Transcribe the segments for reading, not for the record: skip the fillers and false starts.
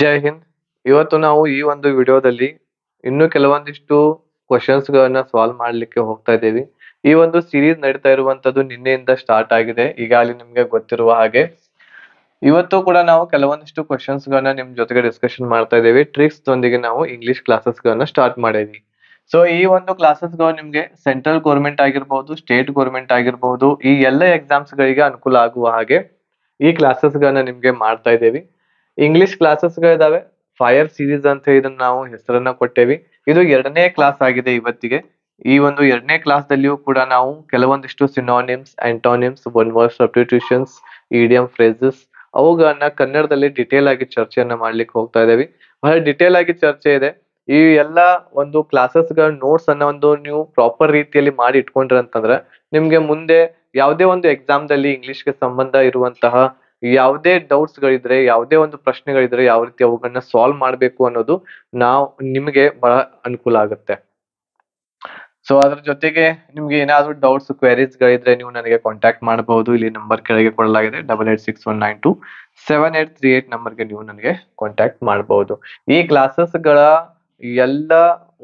ಜೈ ಹಿಂದ್. ಇವತ್ತು ನಾವು ಈ ಒಂದು ವಿಡಿಯೋದಲ್ಲಿ ಇನ್ನೂ ಕೆಲವೊಂದಿಷ್ಟು ಕ್ವಶನ್ಸ್ ಗಳನ್ನ ಸಾಲ್ವ್ ಮಾಡ್ಲಿಕ್ಕೆ ಹೋಗ್ತಾ ಇದ್ದೀವಿ. ಈ ಒಂದು ಸೀರೀಸ್ ನಡೀತಾ ಇರುವಂತದ್ದು ನಿನ್ನೆಯಿಂದ ಸ್ಟಾರ್ಟ್ ಆಗಿದೆ, ಈಗಾಗಲೇ ನಿಮ್ಗೆ ಗೊತ್ತಿರುವ ಹಾಗೆ. ಇವತ್ತು ಕೂಡ ನಾವು ಕೆಲವೊಂದಿಷ್ಟು ಕ್ವಶನ್ಸ್ ಗಳನ್ನ ನಿಮ್ ಜೊತೆಗೆ ಡಿಸ್ಕಷನ್ ಮಾಡ್ತಾ ಇದ್ದೀವಿ. ಟ್ರಿಕ್ಸ್ ದೊಂದಿಗೆ ನಾವು ಇಂಗ್ಲಿಷ್ ಕ್ಲಾಸಸ್ ಗಳನ್ನ ಸ್ಟಾರ್ಟ್ ಮಾಡಿದ್ವಿ. ಸೊ ಈ ಒಂದು ಕ್ಲಾಸಸ್ ಗಳು ನಿಮ್ಗೆ ಸೆಂಟ್ರಲ್ ಗೌರ್ಮೆಂಟ್ ಆಗಿರ್ಬಹುದು, ಸ್ಟೇಟ್ ಗೌರ್ಮೆಂಟ್ ಆಗಿರ್ಬಹುದು, ಈ ಎಲ್ಲ ಎಕ್ಸಾಮ್ಸ್ ಗಳಿಗೆ ಅನುಕೂಲ ಆಗುವ ಹಾಗೆ ಈ ಕ್ಲಾಸಸ್ ಗಳನ್ನ ನಿಮ್ಗೆ ಮಾಡ್ತಾ ಇದ್ದೀವಿ. ಇಂಗ್ಲಿಷ್ ಕ್ಲಾಸಸ್ ಗಳಿದಾವೆ. ಫೈರ್ ಸೀರೀಸ್ ಅಂತ ಇದನ್ನ ನಾವು ಹೆಸರನ್ನ ಕೊಟ್ಟೇವಿ. ಇದು 2ನೇ ಕ್ಲಾಸ್ ಆಗಿದೆ ಇವತ್ತಿಗೆ. ಈ ಒಂದು 2ನೇ ಕ್ಲಾಸ್ ದಲ್ಲಿಯೂ ಕೂಡ ನಾವು ಕೆಲವೊಂದಿಷ್ಟು synonyms, antonyms, one word substitutions, idiom phrases ಅವುಗಳನ್ನ ಕನ್ನಡದಲ್ಲಿ ಡಿಟೇಲ್ ಆಗಿ ಚರ್ಚೆಯನ್ನ ಮಾಡ್ಲಿಕ್ಕೆ ಹೋಗ್ತಾ ಇದ್ದೇವೆ. ಬಹಳ ಡಿಟೇಲ್ ಆಗಿ ಚರ್ಚೆ ಇದೆ. ಈ ಎಲ್ಲ ಒಂದು ಕ್ಲಾಸಸ್ ಗಳ ನೋಟ್ಸ್ ಅನ್ನ ಒಂದು ನೀವು ಪ್ರಾಪರ್ ರೀತಿಯಲ್ಲಿ ಮಾಡಿ ಇಟ್ಕೊಂಡ್ರಿ ಅಂತಂದ್ರೆ ನಿಮ್ಗೆ ಮುಂದೆ ಯಾವುದೇ ಒಂದು ಎಕ್ಸಾಮ್ ದಲ್ಲಿ ಇಂಗ್ಲಿಷ್ಗೆ ಸಂಬಂಧ ಇರುವಂತಹ ಯಾವುದೇ ಡೌಟ್ಸ್ ಗಳಿದ್ರೆ, ಯಾವುದೇ ಒಂದು ಪ್ರಶ್ನೆಗಳಿದ್ರೆ ಯಾವ ರೀತಿ ಅವುಗಳನ್ನ ಸಾಲ್ವ್ ಮಾಡ್ಬೇಕು ಅನ್ನೋದು ನಿಮಗೆ ಬಹಳ ಅನುಕೂಲ ಆಗುತ್ತೆ. ಸೊ ಅದ್ರ ಜೊತೆಗೆ ನಿಮ್ಗೆ ಏನಾದ್ರು ಡೌಟ್ಸ್, ಕ್ವೆರೀಸ್ ಗಳಿದ್ರೆ ನೀವು ನನಗೆ ಕಾಂಟ್ಯಾಕ್ಟ್ ಮಾಡಬಹುದು. ಇಲ್ಲಿ ನಂಬರ್ ಕೆಳಗೆ ಕೊಡಲಾಗಿದೆ 8861927838 ನಂಬರ್ಗೆ ನೀವು ನನಗೆ ಕಾಂಟ್ಯಾಕ್ಟ್ ಮಾಡಬಹುದು. ಈ ಕ್ಲಾಸಸ್ ಗಳ ಎಲ್ಲ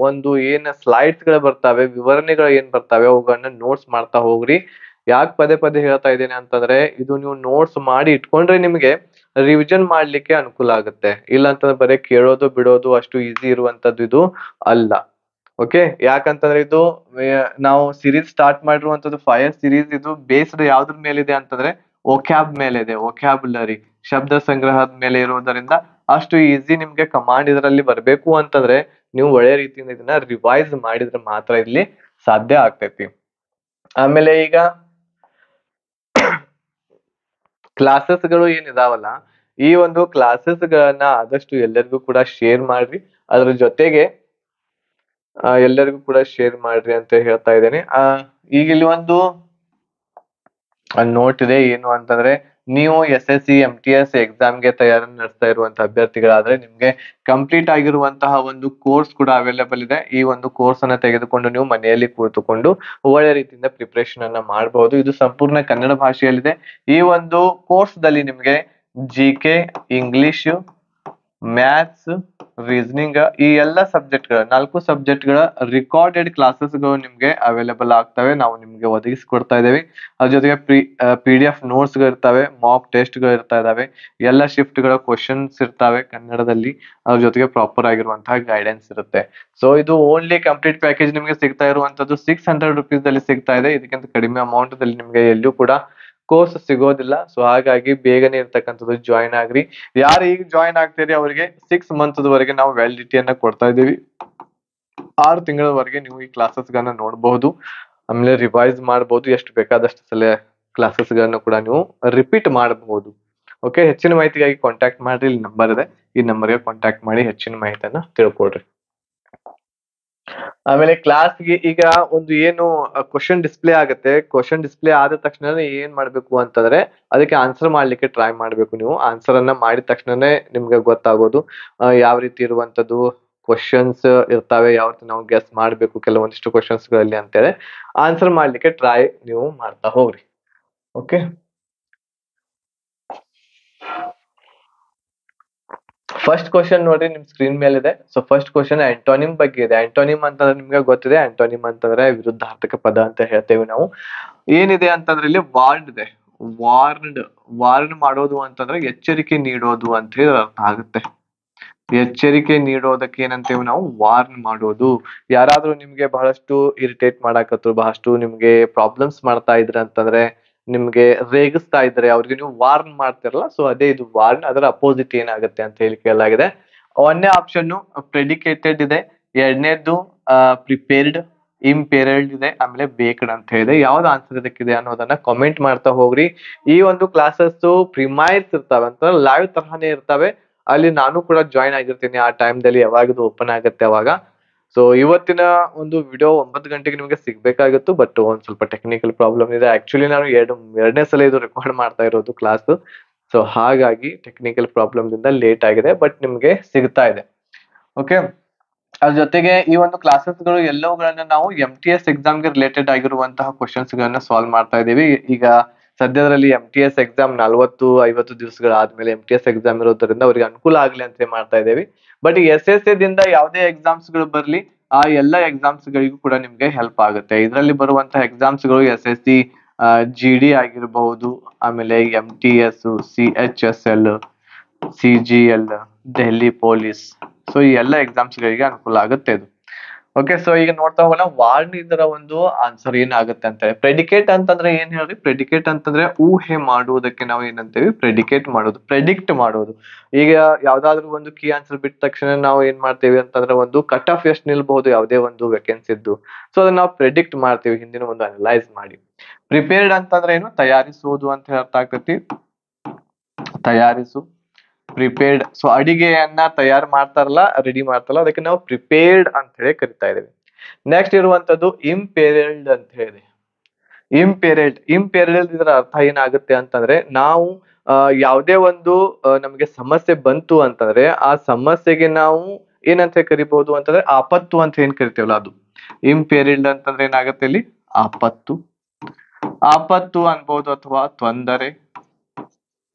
ಒಂದು ಏನ್ ಸ್ಲೈಡ್ಸ್ ಗಳು ಬರ್ತಾವೆ, ವಿವರಣೆಗಳು ಏನ್ ಬರ್ತಾವೆ ಅವುಗಳನ್ನ ನೋಟ್ಸ್ ಮಾಡ್ತಾ ಹೋಗ್ರಿ. ಯಾಕೆ ಪದೇ ಪದೇ ಹೇಳ್ತಾ ಇದ್ದೇನೆ ಅಂತಂದ್ರೆ ಇದು ನೀವು ನೋಟ್ಸ್ ಮಾಡಿ ಇಟ್ಕೊಂಡ್ರೆ ನಿಮ್ಗೆ ರಿವಿಷನ್ ಮಾಡ್ಲಿಕ್ಕೆ ಅನುಕೂಲ ಆಗುತ್ತೆ. ಇಲ್ಲ ಅಂತಂದ್ರೆ ಬರೀ ಕೇಳೋದು ಬಿಡೋದು ಅಷ್ಟು ಈಸಿ ಇರುವಂತದ್ದು ಇದು ಅಲ್ಲ. ಓಕೆ, ಯಾಕಂತಂದ್ರೆ ಇದು ನಾವು ಸೀರೀಸ್ ಸ್ಟಾರ್ಟ್ ಮಾಡಿರುವಂತದ್ದು ಫೈರ್ ಸೀರೀಸ್. ಇದು ಬೇಸ್ಡ್ ಯಾವ್ದ್ರ ಮೇಲಿದೆ ಅಂತಂದ್ರೆ ಒಕ್ಯಾಬ್ ಮೇಲೆ ಇದೆ. ಒಕ್ಯಾಬುಲರಿ ಶಬ್ದ ಸಂಗ್ರಹದ ಮೇಲೆ ಇರುವುದರಿಂದ ಅಷ್ಟು ಈಸಿ ನಿಮ್ಗೆ ಕಮಾಂಡ್ ಇದರಲ್ಲಿ ಬರ್ಬೇಕು ಅಂತಂದ್ರೆ ನೀವು ಒಳ್ಳೆ ರೀತಿಯಿಂದ ಇದನ್ನ ರಿವೈಸ್ ಮಾಡಿದ್ರೆ ಮಾತ್ರ ಇಲ್ಲಿ ಸಾಧ್ಯ ಆಗ್ತೈತಿ. ಆಮೇಲೆ ಈಗ ಕ್ಲಾಸಸ್ ಗಳು ಏನಿದಾವಲ್ಲ, ಈ ಒಂದು ಕ್ಲಾಸಸ್ ಗಳನ್ನ ಆದಷ್ಟು ಎಲ್ಲರಿಗೂ ಕೂಡ ಶೇರ್ ಮಾಡ್ರಿ. ಅದ್ರ ಜೊತೆಗೆ ಎಲ್ಲರಿಗೂ ಕೂಡ ಶೇರ್ ಮಾಡ್ರಿ ಅಂತ ಹೇಳ್ತಾ ಇದ್ದೇನೆ. ಈಗ ಇಲ್ಲಿ ಒಂದು ನೋಟ್ ಇದೆ. ಏನು ಅಂತಂದ್ರೆ ನೀವು SSC MTS ಎಕ್ಸಾಮ್ಗೆ ತಯಾರಿ ನಡೆಸ್ತಾ ಇರುವಂತ ಅಭ್ಯರ್ಥಿಗಳಾದ್ರೆ ನಿಮ್ಗೆ ಕಂಪ್ಲೀಟ್ ಆಗಿರುವಂತಹ ಒಂದು ಕೋರ್ಸ್ ಕೂಡ ಅವೈಲೇಬಲ್ ಇದೆ. ಈ ಒಂದು ಕೋರ್ಸ್ ಅನ್ನ ತೆಗೆದುಕೊಂಡು ನೀವು ಮನೆಯಲ್ಲಿ ಕೂತುಕೊಂಡು ಒಳ್ಳೆ ರೀತಿಯಿಂದ ಪ್ರಿಪರೇಷನ್ ಅನ್ನ ಮಾಡಬಹುದು. ಇದು ಸಂಪೂರ್ಣ ಕನ್ನಡ ಭಾಷೆಯಲ್ಲಿದೆ. ಈ ಒಂದು ಕೋರ್ಸ್ ದಲ್ಲಿ ನಿಮ್ಗೆ GK, ಇಂಗ್ಲಿಷ್, ಮ್ಯಾಥ್ಸ್, ರೀಸನಿಂಗ್ ಈ ಎಲ್ಲ ಸಬ್ಜೆಕ್ಟ್ ಗಳ 4 ಸಬ್ಜೆಕ್ಟ್ ಗಳ ರಿಕಾರ್ಡೆಡ್ ಕ್ಲಾಸಸ್ ಗಳು ನಿಮ್ಗೆ ಅವೈಲೇಬಲ್ ಆಗ್ತವೆ. ನಾವು ನಿಮ್ಗೆ ಒದಗಿಸಿಕೊಡ್ತಾ ಇದ್ದೇವೆ. ಅದ್ರ ಜೊತೆಗೆ PDF ನೋಟ್ಸ್ ಗಳು ಇರ್ತವೆ, ಮಾಕ್ ಟೆಸ್ಟ್ ಗಳು ಇರ್ತಾ ಇದಾವೆ, ಎಲ್ಲ ಶಿಫ್ಟ್ ಗಳ ಕ್ವಶನ್ಸ್ ಇರ್ತವೆ ಕನ್ನಡದಲ್ಲಿ. ಅದ್ರ ಜೊತೆಗೆ ಪ್ರಾಪರ್ ಆಗಿರುವಂತಹ ಗೈಡೆನ್ಸ್ ಇರುತ್ತೆ. ಸೊ ಇದು ಓನ್ಲಿ ಕಂಪ್ಲೀಟ್ ಪ್ಯಾಕೇಜ್ ನಿಮ್ಗೆ ಸಿಗ್ತಾ ಇರುವಂತದ್ದು 600 ರುಪೀಸ್ ದಲ್ಲಿ ಸಿಗ್ತಾ ಇದೆ. ಇದಕ್ಕಿಂತ ಕಡಿಮೆ ಅಮೌಂಟ್ ದಲ್ಲಿ ನಿಮ್ಗೆ ಎಲ್ಲೂ ಕೂಡ ಕೋರ್ಸ್ ಸಿಗೋದಿಲ್ಲ. ಸೊ ಹಾಗಾಗಿ ಬೇಗನೆ ಇರ್ತಕ್ಕಂಥದ್ದು ಜಾಯಿನ್ ಆಗ್ರಿ. ಯಾರು ಈಗ ಜಾಯಿನ್ ಆಗ್ತೀರಿ ಅವರಿಗೆ 6 ಮಂತ್ ವರೆಗೆ ನಾವು ವ್ಯಾಲಿಡಿಟಿಯನ್ನ ಕೊಡ್ತಾ ಇದ್ದೀವಿ. 6 ತಿಂಗಳವರೆಗೆ ನೀವು ಈ ಕ್ಲಾಸಸ್ ಗಳನ್ನ ನೋಡಬಹುದು. ಆಮೇಲೆ ರಿವೈಸ್ ಮಾಡಬಹುದು. ಎಷ್ಟು ಬೇಕಾದಷ್ಟು ಸಲ ಕ್ಲಾಸಸ್ ಗಳನ್ನ ಕೂಡ ನೀವು ರಿಪೀಟ್ ಮಾಡಬಹುದು. ಓಕೆ, ಹೆಚ್ಚಿನ ಮಾಹಿತಿಗಾಗಿ ಕಾಂಟ್ಯಾಕ್ಟ್ ಮಾಡ್ರಿ. ಇಲ್ಲಿ ನಂಬರ್ ಇದೆ, ಈ ನಂಬರ್ಗೆ ಕಾಂಟ್ಯಾಕ್ಟ್ ಮಾಡಿ ಹೆಚ್ಚಿನ ಮಾಹಿತಿಯನ್ನ ತಿಳ್ಕೊಳ್ರಿ. ಆಮೇಲೆ ಕ್ಲಾಸ್ಗೆ ಈಗ ಒಂದು ಏನು ಕ್ವಶನ್ ಡಿಸ್ಪ್ಲೇ ಆಗುತ್ತೆ. ಕ್ವಶನ್ ಡಿಸ್ಪ್ಲೇ ಆದ ತಕ್ಷಣ ಏನ್ ಮಾಡ್ಬೇಕು ಅಂತಂದ್ರೆ ಅದಕ್ಕೆ ಆನ್ಸರ್ ಮಾಡ್ಲಿಕ್ಕೆ ಟ್ರೈ ಮಾಡ್ಬೇಕು. ನೀವು ಆನ್ಸರ್ ಅನ್ನ ಮಾಡಿದ ತಕ್ಷಣನೇ ನಿಮ್ಗೆ ಗೊತ್ತಾಗೋದು ಯಾವ ರೀತಿ ಇರುವಂತದ್ದು ಕ್ವಶನ್ಸ್ ಇರ್ತಾವೆ, ಯಾವ ರೀತಿ ನಾವು ಗೆಸ್ ಮಾಡ್ಬೇಕು ಕೆಲವೊಂದಿಷ್ಟು ಕ್ವಶನ್ಸ್ ಗಳಲ್ಲಿ ಅಂತೇಳಿ ಆನ್ಸರ್ ಮಾಡ್ಲಿಕ್ಕೆ ಟ್ರೈ ನೀವು ಮಾಡ್ತಾ ಹೋಗ್ರಿ. ಓಕೆ, ಫಸ್ಟ್ ಕ್ವಶನ್ ನೋಡ್ರಿ ನಿಮ್ ಸ್ಕ್ರೀನ್ ಮೇಲೆ ಇದೆ. ಸೊ ಫಸ್ಟ್ ಕ್ವಶನ್ ಆಂಟೋನಿಮ್ ಬಗ್ಗೆ ಇದೆ. ಆಂಟೋನಿಮ್ ಅಂತಂದ್ರೆ ನಿಮ್ಗೆ ಗೊತ್ತಿದೆ. ಆಂಟೋನಿಮ್ ಅಂತಂದ್ರೆ ವಿರುದ್ಧಾರ್ಥಕ ಪದ ಅಂತ ಹೇಳ್ತೇವೆ ನಾವು. ಏನಿದೆ ಅಂತಂದ್ರೆ ಇಲ್ಲಿ ವಾರ್ಡ್ ಇದೆ. ವಾರ್ನ್ ಮಾಡೋದು ಅಂತಂದ್ರೆ ಎಚ್ಚರಿಕೆ ನೀಡೋದು ಅಂತ ಹೇಳಿ ಅರ್ಥ ಆಗುತ್ತೆ. ಎಚ್ಚರಿಕೆ ನೀಡೋದಕ್ಕೆ ಏನಂತೇವೆ ನಾವು ವಾರ್ನ್ ಮಾಡೋದು. ಯಾರಾದ್ರೂ ನಿಮ್ಗೆ ಬಹಳಷ್ಟು ಇರಿಟೇಟ್ ಮಾಡಾಕತ್ರು, ಬಹಳಷ್ಟು ನಿಮ್ಗೆ ಪ್ರಾಬ್ಲಮ್ಸ್ ಮಾಡ್ತಾ ಇದ್ರ ಅಂತಂದ್ರೆ, ನಿಮ್ಗೆ ರೇಗಿಸ್ತಾ ಇದ್ರೆ ಅವ್ರಿಗೆ ನೀವು ವಾರ್ನ್ ಮಾಡ್ತಿರಲ್ಲ, ಸೊ ಅದೇ ಇದು ವಾರ್ನ್. ಅದರ ಅಪೋಸಿಟ್ ಏನಾಗುತ್ತೆ ಅಂತ ಹೇಳಿ ಕೇಳಲಾಗಿದೆ. ಒಂದನೇ ಆಪ್ಷನ್ ಪ್ರೆಡಿಕೇಟೆಡ್ ಇದೆ, ಎರಡನೇದು ಪ್ರಿಪೇರ್ಡ್, ಇಂಪೇರಲ್ಡ್ ಇದೆ, ಆಮೇಲೆ ಬೇಕ್ಡ್ ಅಂತ ಹೇಳಿದೆ. ಯಾವ್ದು ಆನ್ಸರ್ ಇದಕ್ಕಿದೆ ಅನ್ನೋದನ್ನ ಕಾಮೆಂಟ್ ಮಾಡ್ತಾ ಹೋಗ್ರಿ. ಈ ಒಂದು ಕ್ಲಾಸಸ್ ಪ್ರಿಮೈಸ್ ಇರ್ತಾವೆ ಅಂತ ಲೈವ್ ತರಹನೇ ಇರ್ತವೆ. ಅಲ್ಲಿ ನಾನು ಕೂಡ ಜಾಯಿನ್ ಆಗಿರ್ತೀನಿ ಆ ಟೈಮ್ದಲ್ಲಿ, ಯಾವಾಗ ಇದು ಓಪನ್ ಆಗುತ್ತೆ ಅವಾಗ. ಸೊ ಇವತ್ತಿನ ಒಂದು ವಿಡಿಯೋ 9 ಗಂಟೆಗೆ ನಿಮಗೆ ಸಿಗ್ಬೇಕಾಗಿತ್ತು, ಬಟ್ ಒಂದ್ ಸ್ವಲ್ಪ ಟೆಕ್ನಿಕಲ್ ಪ್ರಾಬ್ಲಮ್ ಇದೆ. ಆಕ್ಚುಲಿ ನಾನು ಎರಡನೇ ಸಲ ಇದು ರೆಕಾರ್ಡ್ ಮಾಡ್ತಾ ಇರೋದು ಕ್ಲಾಸ್. ಸೊ ಹಾಗಾಗಿ ಟೆಕ್ನಿಕಲ್ ಪ್ರಾಬ್ಲಮ್ ದಿಂದ ಲೇಟ್ ಆಗಿದೆ, ಬಟ್ ನಿಮ್ಗೆ ಸಿಗ್ತಾ ಇದೆ. ಓಕೆ, ಅದ್ರ ಜೊತೆಗೆ ಈ ಒಂದು ಕ್ಲಾಸಸ್ ಗಳು ಎಲ್ಲವುಗಳನ್ನ ನಾವು MTS ಎಕ್ಸಾಮ್ಗೆ ರಿಲೇಟೆಡ್ ಆಗಿರುವಂತಹ ಕ್ವಶನ್ಸ್ ಗಳನ್ನ ಸಾಲ್ವ್ ಮಾಡ್ತಾ ಇದೀವಿ. ಈಗ ಸದ್ಯದಲ್ಲಿ MTS ಎಕ್ಸಾಮ್ 40-50 ದಿವಸಗಳಾದ್ಮೇಲೆ MTS ಎಕ್ಸಾಮ್ ಇರೋದ್ರಿಂದ ಅವ್ರಿಗೆ ಅನುಕೂಲ ಆಗ್ಲಿ ಅಂತ ಮಾಡ್ತಾ ಇದ್ದೇವೆ. ಬಟ್ ಈ SSC ದಿಂದ ಯಾವುದೇ ಎಕ್ಸಾಮ್ಸ್ ಗಳು ಬರ್ಲಿ, ಆ ಎಲ್ಲ ಎಕ್ಸಾಮ್ಸ್ ಗಳಿಗೂ ಕೂಡ ನಿಮ್ಗೆ ಹೆಲ್ಪ್ ಆಗುತ್ತೆ. ಇದರಲ್ಲಿ ಬರುವಂತಹ ಎಕ್ಸಾಮ್ಸ್ ಗಳು SSC GD ಆಗಿರಬಹುದು, ಆಮೇಲೆ MTS, CHSL, CGL, Delhi police, so ಈ ಎಲ್ಲ ಎಕ್ಸಾಮ್ಸ್ ಗಳಿಗೆ ಅನುಕೂಲ ಆಗುತ್ತೆ ಇದು. ಓಕೆ, ಸೊ ಈಗ ನೋಡ್ತಾ ಹೋಗೋಣ ವಾರ್ಡ್ ಇದರ ಒಂದು ಆನ್ಸರ್ ಏನಾಗುತ್ತೆ ಅಂತ ಹೇಳಿ. ಪ್ರೆಡಿಕೇಟ್ ಅಂತಂದ್ರೆ ಏನ್ ಹೇಳ್ರಿ? ಪ್ರೆಡಿಕೇಟ್ ಅಂತಂದ್ರೆ ಊಹೆ ಮಾಡುವುದಕ್ಕೆ ನಾವು ಏನಂತೇವಿ? ಪ್ರೆಡಿಕೇಟ್ ಮಾಡೋದು, ಪ್ರೆಡಿಕ್ಟ್ ಮಾಡೋದು. ಈಗ ಯಾವ್ದಾದ್ರು ಒಂದು ಕೀ ಆನ್ಸರ್ ಬಿಟ್ಟ ತಕ್ಷಣ ನಾವು ಏನ್ ಮಾಡ್ತೇವೆ ಅಂತಂದ್ರೆ ಒಂದು ಕಟ್ ಆಫ್ ಎಷ್ಟು ನಿಲ್ಬಹುದು ಯಾವುದೇ ಒಂದು ವೇಕೆನ್ಸಿ ಇದ್ದು, ಸೊ ಅದನ್ನ ನಾವು ಪ್ರೆಡಿಕ್ಟ್ ಮಾಡ್ತೇವೆ ಹಿಂದಿನ ಒಂದು ಅನಲೈಸ್ ಮಾಡಿ. ಪ್ರಿಪೇರ್ಡ್ ಅಂತಂದ್ರೆ ಏನು? ತಯಾರಿಸುವುದು ಅಂತ ಅರ್ಥ ಆಗ್ತೈತಿ. ತಯಾರಿಸು, ಪ್ರಿಪೇರ್ಡ್. ಸೊ ಅಡಿಗೆಯನ್ನ ತಯಾರು ಮಾಡ್ತಾರಲ್ಲ, ರೆಡಿ ಮಾಡ್ತಾರಲ್ಲ, ಅದಕ್ಕೆ ನಾವು ಪ್ರಿಪೇರ್ಡ್ ಅಂತ ಹೇಳಿ ಕರಿತಾ ಇದ್ದೇವೆ. ನೆಕ್ಸ್ಟ್ ಇರುವಂತದ್ದು ಇಂಪೆರಿಲ್ಡ್ ಅಂತ ಹೇಳಿ. ಇಂಪೆರಿಲ್ಡ್ ಇದರ ಅರ್ಥ ಏನಾಗುತ್ತೆ ಅಂತಂದ್ರೆ, ನಾವು ಯಾವುದೇ ಒಂದು ನಮಗೆ ಸಮಸ್ಯೆ ಬಂತು ಅಂತಂದ್ರೆ ಆ ಸಮಸ್ಯೆಗೆ ನಾವು ಏನಂತ ಕರಿಬಹುದು ಅಂತಂದ್ರೆ ಆಪತ್ತು ಅಂತ ಏನ್ ಕರಿತೇವಲ್ಲ ಅದು. ಇಂಪೆರಿಲ್ಡ್ ಅಂತಂದ್ರೆ ಏನಾಗುತ್ತೆ ಇಲ್ಲಿ? ಆಪತ್ತು. ಆಪತ್ತು ಅನ್ಬಹುದು ಅಥವಾ ತೊಂದರೆ.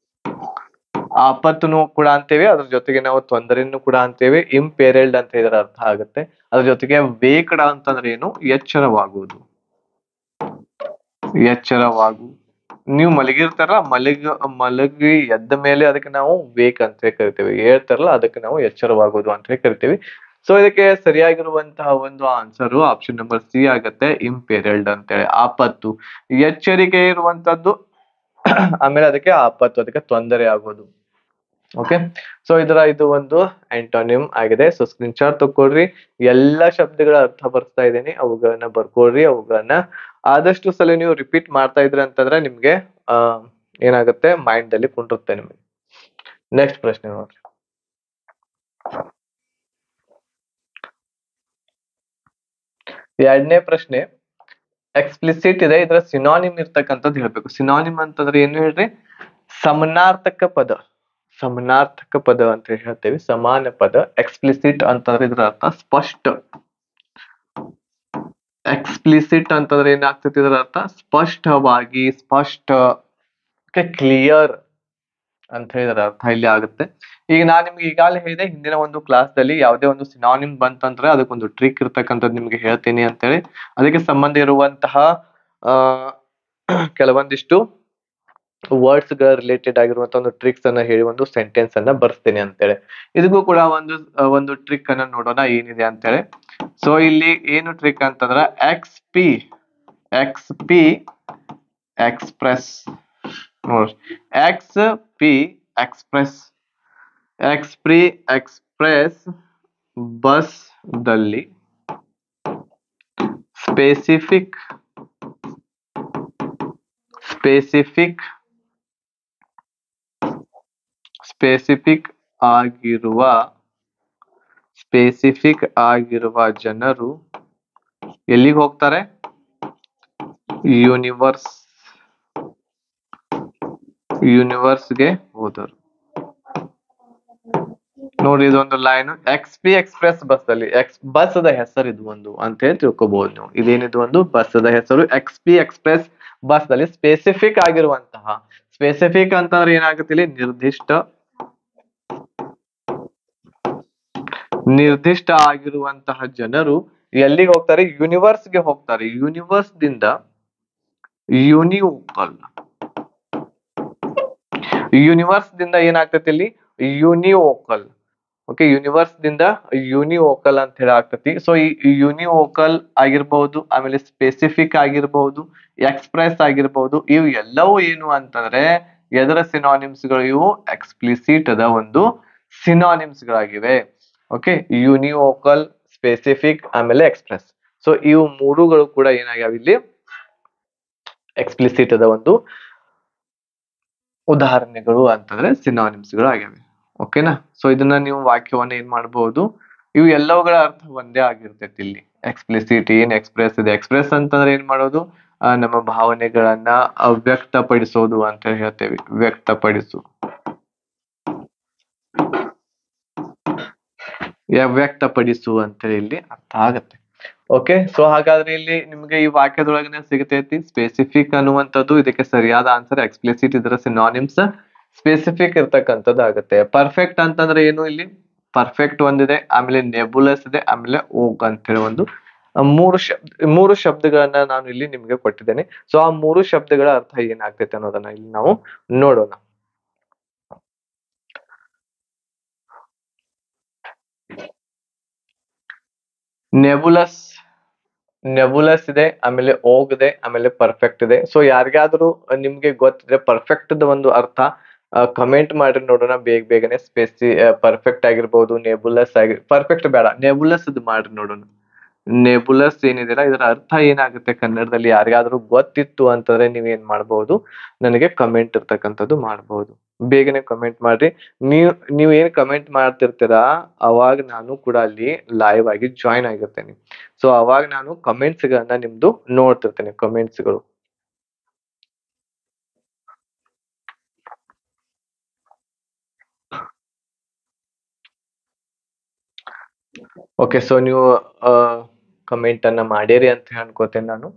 ಆಪತ್ತುನು ಕೂಡ ಅಂತೇವೆ, ಅದ್ರ ಜೊತೆಗೆ ನಾವು ತೊಂದರೆಯನ್ನು ಕೂಡ ಅಂತೇವೆ. ಇಂಪೆರಿಲ್ಡ್ ಅಂತ ಇದರ ಅರ್ಥ ಆಗುತ್ತೆ. ಅದ್ರ ಜೊತೆಗೆ ವೇಕಡ ಅಂತಂದ್ರೆ ಏನು? ಎಚ್ಚರವಾಗುವುದು. ಎಚ್ಚರವಾಗು. ನೀವು ಮಲಗಿರ್ತಾರಲ್ಲ, ಮಲಗಿ ಎದ್ದ ಮೇಲೆ ಅದಕ್ಕೆ ನಾವು ವೇಕ್ ಅಂತ ಕರಿತೇವೆ. ಹೇಳ್ತಾರಲ್ಲ ಅದಕ್ಕೆ ನಾವು ಎಚ್ಚರವಾಗುವುದು ಅಂತ ಕರಿತೇವೆ. ಸೊ ಇದಕ್ಕೆ ಸರಿಯಾಗಿರುವಂತಹ ಒಂದು ಆನ್ಸರ್ ಆಪ್ಷನ್ ನಂಬರ್ ಸಿ ಆಗತ್ತೆ, ಇಂಪೆರಿಲ್ಡ್ ಅಂತೇಳಿ. ಆಪತ್ತು, ಎಚ್ಚರಿಕೆ ಇರುವಂತದ್ದು, ಆಮೇಲೆ ಅದಕ್ಕೆ ಆಪತ್ತು, ಅದಕ್ಕೆ ತೊಂದರೆ ಆಗೋದು. ಓಕೆ, ಸೊ ಇದು ಒಂದು ಆಂಟೋನಿಮ್ ಆಗಿದೆ. ಸೊ ಸ್ಕ್ರೀನ್ ಶಾಟ್ ತಗೊಳ್ರಿ, ಎಲ್ಲಾ ಶಬ್ದಗಳ ಅರ್ಥ ಬರ್ತಾ ಇದ್ದೀನಿ, ಅವುಗಳನ್ನ ಬರ್ಕೊಳ್ರಿ. ಅವುಗಳನ್ನ ಆದಷ್ಟು ಸಲ ನೀವು ರಿಪೀಟ್ ಮಾಡ್ತಾ ಇದ್ರಿ ಅಂತಂದ್ರೆ ನಿಮ್ಗೆ ಏನಾಗುತ್ತೆ? ಮೈಂಡ್ ಅಲ್ಲಿ ಕುಂಡಿರುತ್ತೆ ನಿಮ್ಗೆ. ನೆಕ್ಸ್ಟ್ ಪ್ರಶ್ನೆ ನೋಡ್ರಿ. ಎರಡನೇ ಪ್ರಶ್ನೆ ಎಕ್ಸ್ಪ್ಲಿಸಿಟ್ ಇದೆ, ಇದರ ಸಿನಾನಿಮ್ ಇರ್ತಕ್ಕಂಥದ್ದು ಹೇಳ್ಬೇಕು. ಸಿನಾನಿಮ್ ಅಂತಂದ್ರೆ ಏನು ಹೇಳ್ರಿ? ಸಮನಾರ್ಥಕ ಪದ. ಸಮನಾರ್ಥಕ ಪದ ಅಂತ ಹೇಳ್ತೇವೆ, ಸಮಾನ ಪದ. ಎಕ್ಸ್ಪ್ಲಿಸಿಟ್ ಅಂತಂದ್ರೆ ಇದರ ಅರ್ಥ ಸ್ಪಷ್ಟ. ಎಕ್ಸ್ಪ್ಲಿಸಿಟ್ ಅಂತಂದ್ರೆ ಏನಾಗ್ತೈತಿ? ಇದರ ಅರ್ಥ ಸ್ಪಷ್ಟವಾಗಿ, ಸ್ಪಷ್ಟ, ಕ್ಲಿಯರ್ ಅಂತ ಹೇಳಿದ್ರ ಅರ್ಥ ಇಲ್ಲಿ ಆಗುತ್ತೆ. ಈಗ ನಾನ್ ನಿಮ್ಗೆ ಈಗಾಗಲೇ ಹೇಳಿದೆ, ಹಿಂದಿನ ಒಂದು ಕ್ಲಾಸ್ ದಲ್ಲಿ ಯಾವುದೇ ಒಂದು ಸಿನಾನಿಮ್ ಬಂತಂದ್ರೆ ಅದಕ್ಕೊಂದು ಟ್ರಿಕ್ ಇರ್ತಕ್ಕಂಥದ್ದು ನಿಮ್ಗೆ ಹೇಳ್ತೀನಿ ಅಂತೇಳಿ. ಅದಕ್ಕೆ ಸಂಬಂಧ ಇರುವಂತಹ ಕೆಲವೊಂದಿಷ್ಟು ವರ್ಡ್ಸ್ ಗಳ ರಿಲೇಟೆಡ್ ಆಗಿರುವಂತ ಒಂದು ಟ್ರಿಕ್ಸ್ ಅನ್ನ ಹೇಳಿ ಒಂದು ಸೆಂಟೆನ್ಸ್ ಅನ್ನ ಬರ್ಸ್ತೇನೆ ಅಂತೇಳಿ. ಇದಕ್ಕೂ ಕೂಡ ಒಂದು ಟ್ರಿಕ್ ಅನ್ನ ನೋಡೋಣ ಏನಿದೆ ಅಂತೇಳಿ. ಸೊ ಇಲ್ಲಿ ಏನು ಟ್ರಿಕ್ ಅಂತಂದ್ರೆ XP ಎಕ್ಸ್ಪ್ರೆಸ್ ನೋಡಿ. XP ಎಕ್ಸ್ಪ್ರೆಸ್ ಬಸ್ ದಲ್ಲಿ ಸ್ಪೆಸಿಫಿಕ್ ಆಗಿರುವ ಜನರು ಎಲ್ಲಿಗೆ ಹೋಗ್ತಾರೆ? ಯೂನಿವರ್ಸ್ಗೆ ಹೋದರು. ನೋಡಿ, ಇದೊಂದು ಲೈನ್. XP ಎಕ್ಸ್ಪ್ರೆಸ್ ಬಸ್ ಅಲ್ಲಿ, ಬಸ್ದ ಹೆಸರು ಇದು ಒಂದು ಅಂತ ಹೇಳಿ ತಿಳ್ಕೊಬಹುದು ನೀವು. ಇದೇನಿದು? ಒಂದು ಬಸ್ದ ಹೆಸರು. XP ಎಕ್ಸ್ಪ್ರೆಸ್ ಬಸ್ ದಲ್ಲಿ ಸ್ಪೆಸಿಫಿಕ್ ಆಗಿರುವಂತಹ, ಸ್ಪೆಸಿಫಿಕ್ ಅಂತಂದ್ರೆ ಏನಾಗುತ್ತೆ ಇಲ್ಲಿ? ನಿರ್ದಿಷ್ಟ ಆಗಿರುವಂತಹ ಜನರು ಎಲ್ಲಿಗೆ ಹೋಗ್ತಾರೆ? ಯೂನಿವರ್ಸ್ಗೆ ಹೋಗ್ತಾರೆ. ಯೂನಿವರ್ಸ್ ದಿಂದ ಯೂನಿವರ್ಸ್ ದಿಂದ ಏನಾಗ್ತತಿ ಇಲ್ಲಿ? ಯೂನಿವೋಕಲ್. ಓಕೆ, ಯೂನಿವರ್ಸ್ ದಿಂದ ಯೂನಿವೋಕಲ್ ಅಂತ ಹೇಳಿ ಆಗ್ತತಿ. ಸೊ ಈ ಯೂನಿವೋಕಲ್ ಆಗಿರ್ಬಹುದು, ಆಮೇಲೆ ಸ್ಪೆಸಿಫಿಕ್ ಆಗಿರ್ಬಹುದು, ಎಕ್ಸ್ಪ್ರೆಸ್ ಆಗಿರ್ಬಹುದು, ಇವು ಎಲ್ಲವೂ ಏನು ಅಂತಂದ್ರೆ ಎದರ ಸಿನಾನಿಮ್ಸ್ ಗಳು? ಇವು ಎಕ್ಸ್ಪ್ಲಿಸಿಟ್ ಅದ ಒಂದು ಸಿನಾನಿಮ್ಸ್ ಗಳಾಗಿವೆ. ಓಕೆ, ಯೂನಿವೋಕಲ್, ಸ್ಪೆಸಿಫಿಕ್, ಆಮೇಲೆ ಎಕ್ಸ್ಪ್ರೆಸ್. ಸೊ ಇವು ಮೂರುಗಳು ಕೂಡ ಏನಾಗ್ಯಾವ ಇಲ್ಲಿ? ಎಕ್ಸ್ಪ್ಲಿಸಿಟ್ ಅದ ಒಂದು ಉದಾಹರಣೆಗಳು ಅಂತಂದ್ರೆ ಸಿನಾನಿಮ್ಸ್ ಗಳು ಆಗ್ಯಾವೆ. ಓಕೆನಾ? ಸೊ ಇದನ್ನ ನೀವು ವಾಕ್ಯವನ್ನ ಏನ್ ಮಾಡಬಹುದು? ಇವು ಎಲ್ಲವುಗಳ ಅರ್ಥ ಒಂದೇ ಆಗಿರ್ತೈತಿ ಇಲ್ಲಿ. ಎಕ್ಸ್ಪ್ಲಿಸಿಟ್ ಏನ್, ಎಕ್ಸ್ಪ್ರೆಸ್ ಇದೆ. ಎಕ್ಸ್ಪ್ರೆಸ್ ಅಂತಂದ್ರೆ ಏನ್ ಮಾಡೋದು? ನಮ್ಮ ಭಾವನೆಗಳನ್ನ ವ್ಯಕ್ತಪಡಿಸೋದು ಅಂತ ಹೇಳ್ತೇವೆ. ವ್ಯಕ್ತಪಡಿಸು ಅಂತ ಹೇಳಿ ಇಲ್ಲಿ ಅರ್ಥ ಆಗತ್ತೆ. ಓಕೆ, ಸೊ ಹಾಗಾದ್ರೆ ಇಲ್ಲಿ ನಿಮ್ಗೆ ಈ ವಾಕ್ಯದೊಳಗನೆ ಸಿಗತೈತಿ ಸ್ಪೆಸಿಫಿಕ್ ಅನ್ನುವಂಥದ್ದು ಇದಕ್ಕೆ ಸರಿಯಾದ ಆನ್ಸರ್. ಎಕ್ಸ್ಪ್ಲಿಸಿಟ್ ಇದರ ಸಿನಾನಿಮ್ಸ್ ಸ್ಪೆಸಿಫಿಕ್ ಇರ್ತಕ್ಕಂಥದ್ದು ಆಗುತ್ತೆ. ಪರ್ಫೆಕ್ಟ್ ಅಂತಂದ್ರೆ ಏನು, ಇಲ್ಲಿ ಪರ್ಫೆಕ್ಟ್ ಒಂದಿದೆ, ಆಮೇಲೆ ನೆಬುಲಸ್ ಇದೆ, ಆಮೇಲೆ ಓಗ್ ಅಂತ ಹೇಳಿ ಒಂದು ಮೂರು ಶಬ್ದಗಳನ್ನ ನಾನು ಇಲ್ಲಿ ನಿಮ್ಗೆ ಕೊಟ್ಟಿದ್ದೇನೆ. ಸೊ ಆ ಮೂರು ಶಬ್ದಗಳ ಅರ್ಥ ಏನಾಗ್ತೈತೆ ಅನ್ನೋದನ್ನ ಇಲ್ಲಿ ನಾವು ನೋಡೋಣ. ನೆಬುಲಸ್ ಇದೆ, ಆಮೇಲೆ ಓಗ್ ಇದೆ, ಆಮೇಲೆ ಪರ್ಫೆಕ್ಟ್ ಇದೆ. ಸೊ ಯಾರಿಗಾದ್ರೂ ನಿಮ್ಗೆ ಗೊತ್ತಿದ್ರೆ ಪರ್ಫೆಕ್ಟ್ ಒಂದು ಅರ್ಥ ಕಮೆಂಟ್ ಮಾಡಿ ನೋಡೋಣ ಬೇಗನೆ. ಪರ್ಫೆಕ್ಟ್ ಆಗಿರ್ಬೋದು, ನೆಬುಲಸ್ ಪರ್ಫೆಕ್ಟ್ ಬೇಡ, ನೆಬುಲಸ್ ಮಾಡ್ರಿ ನೋಡೋಣ. ನೆಬುಲಸ್ ಏನಿದೆಯಲ್ಲ ಇದರ ಅರ್ಥ ಏನಾಗುತ್ತೆ ಕನ್ನಡದಲ್ಲಿ ಯಾರಿಗಾದ್ರೂ ಗೊತ್ತಿತ್ತು ಅಂತಂದ್ರೆ ನೀವೇನ್ ಮಾಡ್ಬೋದು, ನನಗೆ ಕಮೆಂಟ್ ಇರ್ತಕ್ಕಂಥದ್ದು ಮಾಡ್ಬೋದು. ಬೇಗನೆ ಕಮೆಂಟ್ ಮಾಡ್ರಿ. ನೀವ್ ಏನ್ ಕಮೆಂಟ್ ಮಾಡ್ತಿರ್ತೀರಾ ಅವಾಗ ನಾನು ಕೂಡ ಅಲ್ಲಿ ಲೈವ್ ಆಗಿ ಜಾಯಿನ್ ಆಗಿರ್ತೇನೆ. ಸೊ ಅವಾಗ ನಾನು ಕಮೆಂಟ್ಸ್ ಗಳನ್ನ ನಿಮ್ದು ನೋಡ್ತಿರ್ತೇನೆ, ಕಮೆಂಟ್ಸ್ ಗಳು. ಓಕೆ, ಸೊ ನೀವು ಕಮೆಂಟ್ ಅನ್ನ ಮಾಡಿರಿ ಅಂತ ಅನ್ಕೋತೇನೆ ನಾನು.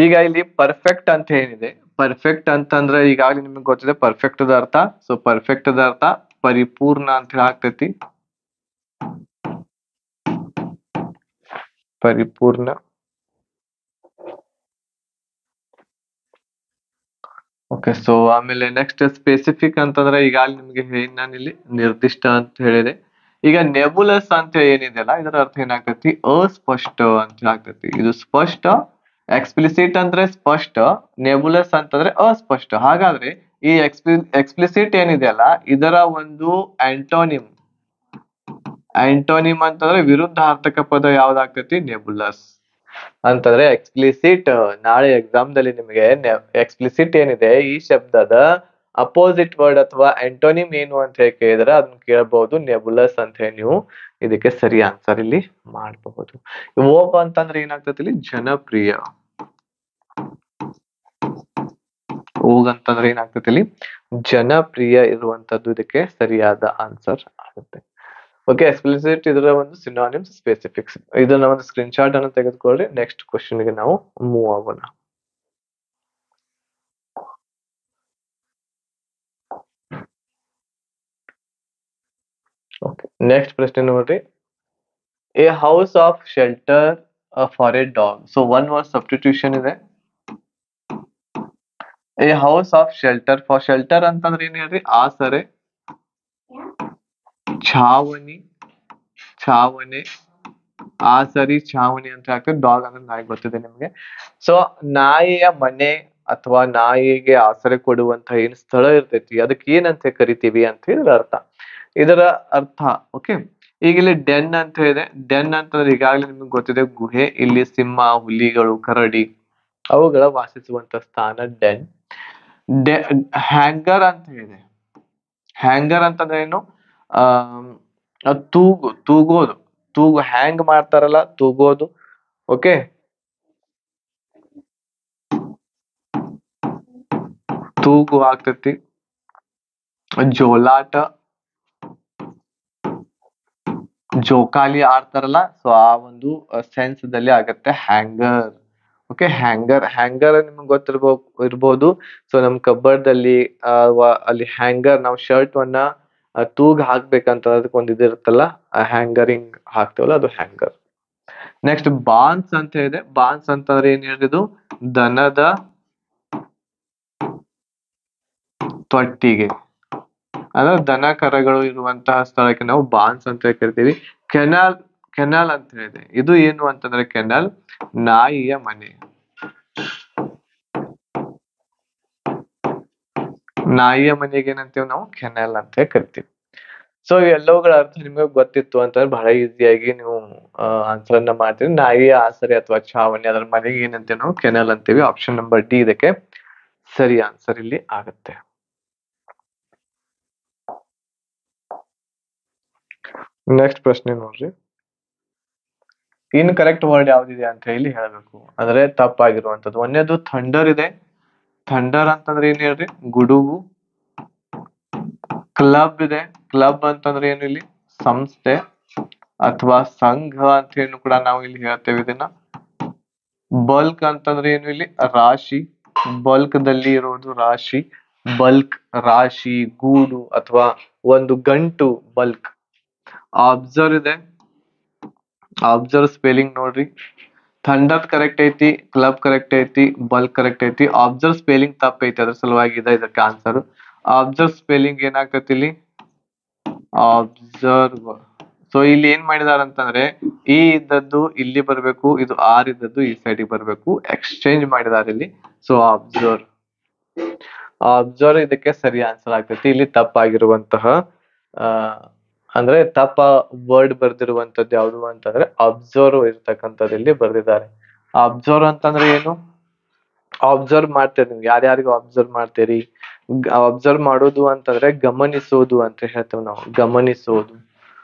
ಈಗ ಇಲ್ಲಿ ಪರ್ಫೆಕ್ಟ್ ಅಂತ ಏನಿದೆ, ಪರ್ಫೆಕ್ಟ್ ಅಂತಂದ್ರೆ ಈಗಾಗಲೇ ನಿಮ್ಗೆ ಗೊತ್ತಿದೆ ಪರ್ಫೆಕ್ಟ್ ದ ಅರ್ಥ. ಸೊ ಪರ್ಫೆಕ್ಟ್ ದ ಅರ್ಥ ಪರಿಪೂರ್ಣ ಅಂತ ಹೇಳಿ ಆಗ್ತೈತಿ. ಪರಿಪೂರ್ಣ. ಓಕೆ, ಸೊ ಆಮೇಲೆ ನೆಕ್ಸ್ಟ್ ಸ್ಪೆಸಿಫಿಕ್ ಅಂತಂದ್ರೆ ಈಗಾಗಲೇ ನಿಮ್ಗೆ ನಾನು ಇಲ್ಲಿ ನಿರ್ದಿಷ್ಟ ಅಂತ ಹೇಳಿದೆ. ಈಗ ನೆಬುಲಸ್ ಅಂತ ಏನಿದೆಯಲ್ಲ ಇದರ ಅರ್ಥ ಏನಾಗ್ತೈತಿ, ಅಸ್ಪಷ್ಟ ಅಂತ ಆಗ್ತೈತಿ. ಇದು ಸ್ಪಷ್ಟ, ಎಕ್ಸ್ಪ್ಲಿಸಿಟ್ ಅಂದ್ರೆ ಸ್ಪಷ್ಟ, ನೆಬುಲಸ್ ಅಂತಂದ್ರೆ ಅಸ್ಪಷ್ಟ. ಹಾಗಾದ್ರೆ ಈ ಎಕ್ಸ್ಪ್ಲಿಸಿಟ್ ಏನಿದೆಯಲ್ಲ ಇದರ ಒಂದು ಆಂಟೋನಿಮ್ ಅಂತಂದ್ರೆ ವಿರುದ್ಧಾರ್ಥಕ ಪದ ಯಾವ್ದಾಗ್ತೈತಿ, ನೆಬುಲಸ್ ಅಂತಂದ್ರೆ ಎಕ್ಸ್ಪ್ಲಿಸಿಟ್. ನಾಳೆ ಎಕ್ಸಾಮ್ ದಲ್ಲಿ ನಿಮಗೆ ಎಕ್ಸ್ಪ್ಲಿಸಿಟ್ ಏನಿದೆ ಈ ಶಬ್ದದ ಅಪೋಸಿಟ್ ವರ್ಡ್ ಅಥವಾ ಆಂಟೋನಿಮ್ ಏನು ಅಂತ ಹೇಳಿ ಕೇಳಿದ್ರೆ ಅದನ್ನ ಕೇಳಬಹುದು, ನೆಬುಲಸ್ ಅಂತ ಹೇಳಿ ನೀವು ಇದಕ್ಕೆ ಸರಿ ಆನ್ಸರ್ ಇಲ್ಲಿ ಮಾಡಬಹುದು. ಓಗ್ ಅಂತಂದ್ರೆ ಏನಾಗ್ತದೆ ಇಲ್ಲಿ, ಜನಪ್ರಿಯ. ಓಗ್ ಅಂತಂದ್ರೆ ಏನಾಗ್ತದೆ ಇಲ್ಲಿ, ಜನಪ್ರಿಯ ಇರುವಂತದ್ದು ಇದಕ್ಕೆ ಸರಿಯಾದ ಆನ್ಸರ್ ಆಗುತ್ತೆ. ಓಕೆ, ಎಕ್ಸ್ಪ್ಲಿಸಿಟ್ ಇದರ ಒಂದು ಸಿನಾನಿಮ್ಸ್, ಸ್ಪೆಸಿಫಿಕ್ಸ್. ಇದನ್ನ ಒಂದು ಸ್ಕ್ರೀನ್ ಶಾಟ್ ಅನ್ನು ತೆಗೆದುಕೊಳ್ಳಿ. ನೆಕ್ಸ್ಟ್ ಕ್ವಶನ್ ಗೆ ನಾವು ಮೂವ್ ಆಗೋಣ. ಓಕೆ, ನೆಕ್ಸ್ಟ್ ಪ್ರಶ್ನೆ ನೋಡ್ರಿ. A house of shelter for a dog. So one word substitution ಇದೆ. A house of shelter for, shelter ಅಂತಂದ್ರೆ ಏನ್ ಹೇಳ್ರಿ, ಆಸರೆ, ಛಾವಣಿ, ಆಸರಿ, ಛಾವಣಿ ಅಂತ ಆಗ್ತದೆ. ಡಾಗ್ ಅಂದ್ರೆ ನಾಯಿ ಗೊತ್ತಿದೆ ನಿಮ್ಗೆ. ಸೊ ನಾಯಿಯ ಮನೆ ಅಥವಾ ನಾಯಿಗೆ ಆಸರೆ ಕೊಡುವಂತ ಏನ್ ಸ್ಥಳ ಇರ್ತೈತಿ ಅದಕ್ಕೆ ಏನಂತ ಕರಿತೀವಿ ಅಂತ ಇದರ ಅರ್ಥ. ಓಕೆ, ಈಗ ಇಲ್ಲಿ ಡೆನ್ ಅಂತ ಇದೆ. ಡೆನ್ ಅಂತಂದ್ರೆ ಈಗಾಗಲೇ ನಿಮ್ಗೆ ಗೊತ್ತಿದೆ ಗುಹೆ. ಇಲ್ಲಿ ಸಿಂಹ, ಹುಲಿಗಳು, ಕರಡಿ ಅವುಗಳ ವಾಸಿಸುವಂತ ಸ್ಥಾನ ಡೆನ್. ಹ್ಯಾಂಗರ್ ಅಂತ ಇದೆ. ಹ್ಯಾಂಗರ್ ಅಂತಂದ್ರೆ ಏನು, ತೂಗೋದು, ಹ್ಯಾಂಗ್ ಮಾಡ್ತಾರಲ್ಲ ತೂಗೋದು. ಓಕೆ, ತೂಗು ಆಗ್ತೈತಿ. ಜೋಲಾಟ, ಜೋಕಾಲಿ ಆಡ್ತಾರಲ್ಲ, ಸೊ ಆ ಒಂದು ಸೆನ್ಸ್ ದಲ್ಲಿ ಆಗತ್ತೆ ಹ್ಯಾಂಗರ್. ಓಕೆ, ಹ್ಯಾಂಗರ್ ನಿಮ್ಗೆ ಇರ್ಬೋದು. ಸೊ ನಮ್ ಕಬ್ಬರ್ದಲ್ಲಿ ಅಲ್ಲಿ ಹ್ಯಾಂಗರ್, ನಾವು ಶರ್ಟ್ ವನ್ನ ತೂಗ್ ಹಾಕ್ಬೇಕಂತ ಅದಕ್ಕೆ ಒಂದು ಇದಿರುತ್ತಲ್ಲ, ಹ್ಯಾಂಗರಿಂಗ್ ಹಾಕ್ತೇವಲ್ಲ ಅದು ಹ್ಯಾಂಗರ್. ನೆಕ್ಸ್ಟ್ ಬಾನ್ಸ್ ಅಂತ ಇದೆ. ಬಾನ್ಸ್ ಅಂತಂದ್ರೆ ಏನ್ ಹೇಳಿದ್ದು, ದನದ ತೊಟ್ಟಿಗೆ ಅಂದ್ರೆ ದನ ಕರಗಳು ಇರುವಂತಹ ಸ್ಥಳಕ್ಕೆ ನಾವು ಬಾನ್ಸ್ ಅಂತ ಕರಿತೀವಿ. ಕೆನಾಲ್ ಅಂತ ಹೇಳಿದೆ. ಇದು ಏನು ಅಂತಂದ್ರೆ ಕೆನಾಲ್, ನಾಯಿಯ ಮನೆ. ನಾಯಿಯ ಮನೆಗೆ ಏನಂತೀವಿ ನಾವು, ಕೆನಾಲ್ ಅಂತ ಕರಿತೀವಿ. ಸೊ ಎಲ್ಲವುಗಳ ಅರ್ಥ ನಿಮಗೆ ಗೊತ್ತಿತ್ತು ಅಂತಂದ್ರೆ ಬಹಳ ಈಸಿಯಾಗಿ ನೀವು ಆನ್ಸರ್ ಅನ್ನ ಮಾಡ್ತೀವಿ. ನಾಯಿಯ ಆಸರೆ ಅಥವಾ ಛಾವಣಿ, ಅದರ ಮನೆಗೆ ಏನಂತೀವಿ ನಾವು, ಕೆನಾಲ್ ಅಂತೀವಿ. ಆಪ್ಷನ್ ನಂಬರ್ ಡಿ ಇದಕ್ಕೆ ಸರಿ ಆನ್ಸರ್ ಇಲ್ಲಿ ಆಗುತ್ತೆ. ನೆಕ್ಸ್ಟ್ ಪ್ರಶ್ನೆ ನೋಡ್ರಿ. ಇನ್ಕರೆಕ್ಟ್ ವರ್ಡ್ ಯಾವ್ದಿದೆ ಅಂತ ಹೇಳಿ ಹೇಳ್ಬೇಕು, ಅಂದ್ರೆ ತಪ್ಪಾಗಿರುವಂತದ್ದು. ಒಂದೇದು ಥಂಡರ್ ಇದೆ. ಥಂಡರ್ ಅಂತಂದ್ರೆ ಏನ್ ಹೇಳ್ರಿ, ಗುಡುಗು. ಕ್ಲಬ್ ಇದೆ. ಕ್ಲಬ್ ಅಂತಂದ್ರೆ ಏನು ಇಲ್ಲಿ, ಸಂಸ್ಥೆ. ಅಥವಾ ಸಂಘ ಅಂತ ಹೇಳಿ ಕೂಡ ನಾವು ಇಲ್ಲಿ ಹೇಳ್ತೇವೆ ಇದನ್ನ. ಬಲ್ಕ್ ಅಂತಂದ್ರೆ ಏನು ಇಲ್ಲಿ ರಾಶಿ, ಬಲ್ಕ್ ದಲ್ಲಿ ಇರೋದು ರಾಶಿ, ಬಲ್ಕ್ ರಾಶಿ, ಗೂಡು ಅಥವಾ ಒಂದು ಗಂಟು ಬಲ್ಕ್. ಅಬ್ಸರ್ವ್ ಇದೆ, ಅಬ್ಸರ್ವ್ ಸ್ಪೆಲ್ಲಿಂಗ್ ನೋಡ್ರಿ. ಥಂಡರ್ ಕರೆಕ್ಟ್ ಐತಿ, ಕ್ಲಬ್ ಕರೆಕ್ಟ್ ಐತಿ, ಬಲ್ಕ್ ಕರೆಕ್ಟ್ ಐತಿ. ಅಬ್ಸರ್ವ್ ಸ್ಪೆಲ್ಲಿಂಗ್ ತಪ್ಪ ಐತಿ, ಅದ್ರ ಸಲುವಾಗಿ ಇದಕ್ಕೆ ಆನ್ಸರ್. ಅಬ್ಸರ್ವ್ ಸ್ಪೆಲ್ಲಿಂಗ್ ಏನಾಗ್ತೈತಿ ಇಲ್ಲಿ ಅಬ್ಸರ್ವ್. ಸೊ ಇಲ್ಲಿ ಏನ್ ಮಾಡಿದಾರ ಅಂತಂದ್ರೆ ಈ ಇದ್ದದ್ದು ಇಲ್ಲಿ ಬರ್ಬೇಕು, ಇದು ಆರ್ ಇದ್ದದ್ದು ಈ ಸೈಡಿಗೆ ಬರ್ಬೇಕು, ಎಕ್ಸ್ಚೇಂಜ್ ಮಾಡಿದಾರೆ ಇಲ್ಲಿ. ಸೊ ಅಬ್ಸರ್ವ್, ಅಬ್ಸರ್ವ್ ಇದಕ್ಕೆ ಸರಿ ಆನ್ಸರ್ ಆಗ್ತೈತಿ. ಇಲ್ಲಿ ತಪ್ಪಾಗಿರುವಂತಹ ಅಂದ್ರೆ ತಪ್ಪ ವರ್ಡ್ ಬರ್ದಿರುವಂತದ್ದು ಯಾವುದು ಅಂತಂದ್ರೆ ಅಬ್ಸರ್ವ್ ಇರ್ತಕ್ಕಂಥದ್ದು ಇಲ್ಲಿ ಬರ್ದಿದ್ದಾರೆ. ಅಬ್ಸರ್ವ್ ಅಂತಂದ್ರೆ ಏನು? ಅಬ್ಸರ್ವ್ ಮಾಡ್ತೀರಿ ನೀವು, ಯಾರ್ಯಾರಿಗೂ ಅಬ್ಸರ್ವ್ ಮಾಡ್ತೀರಿ? ಅಬ್ಸರ್ವ್ ಮಾಡೋದು ಅಂತಂದ್ರೆ ಗಮನಿಸೋದು ಅಂತ ಹೇಳ್ತೇವೆ ನಾವು, ಗಮನಿಸೋದು.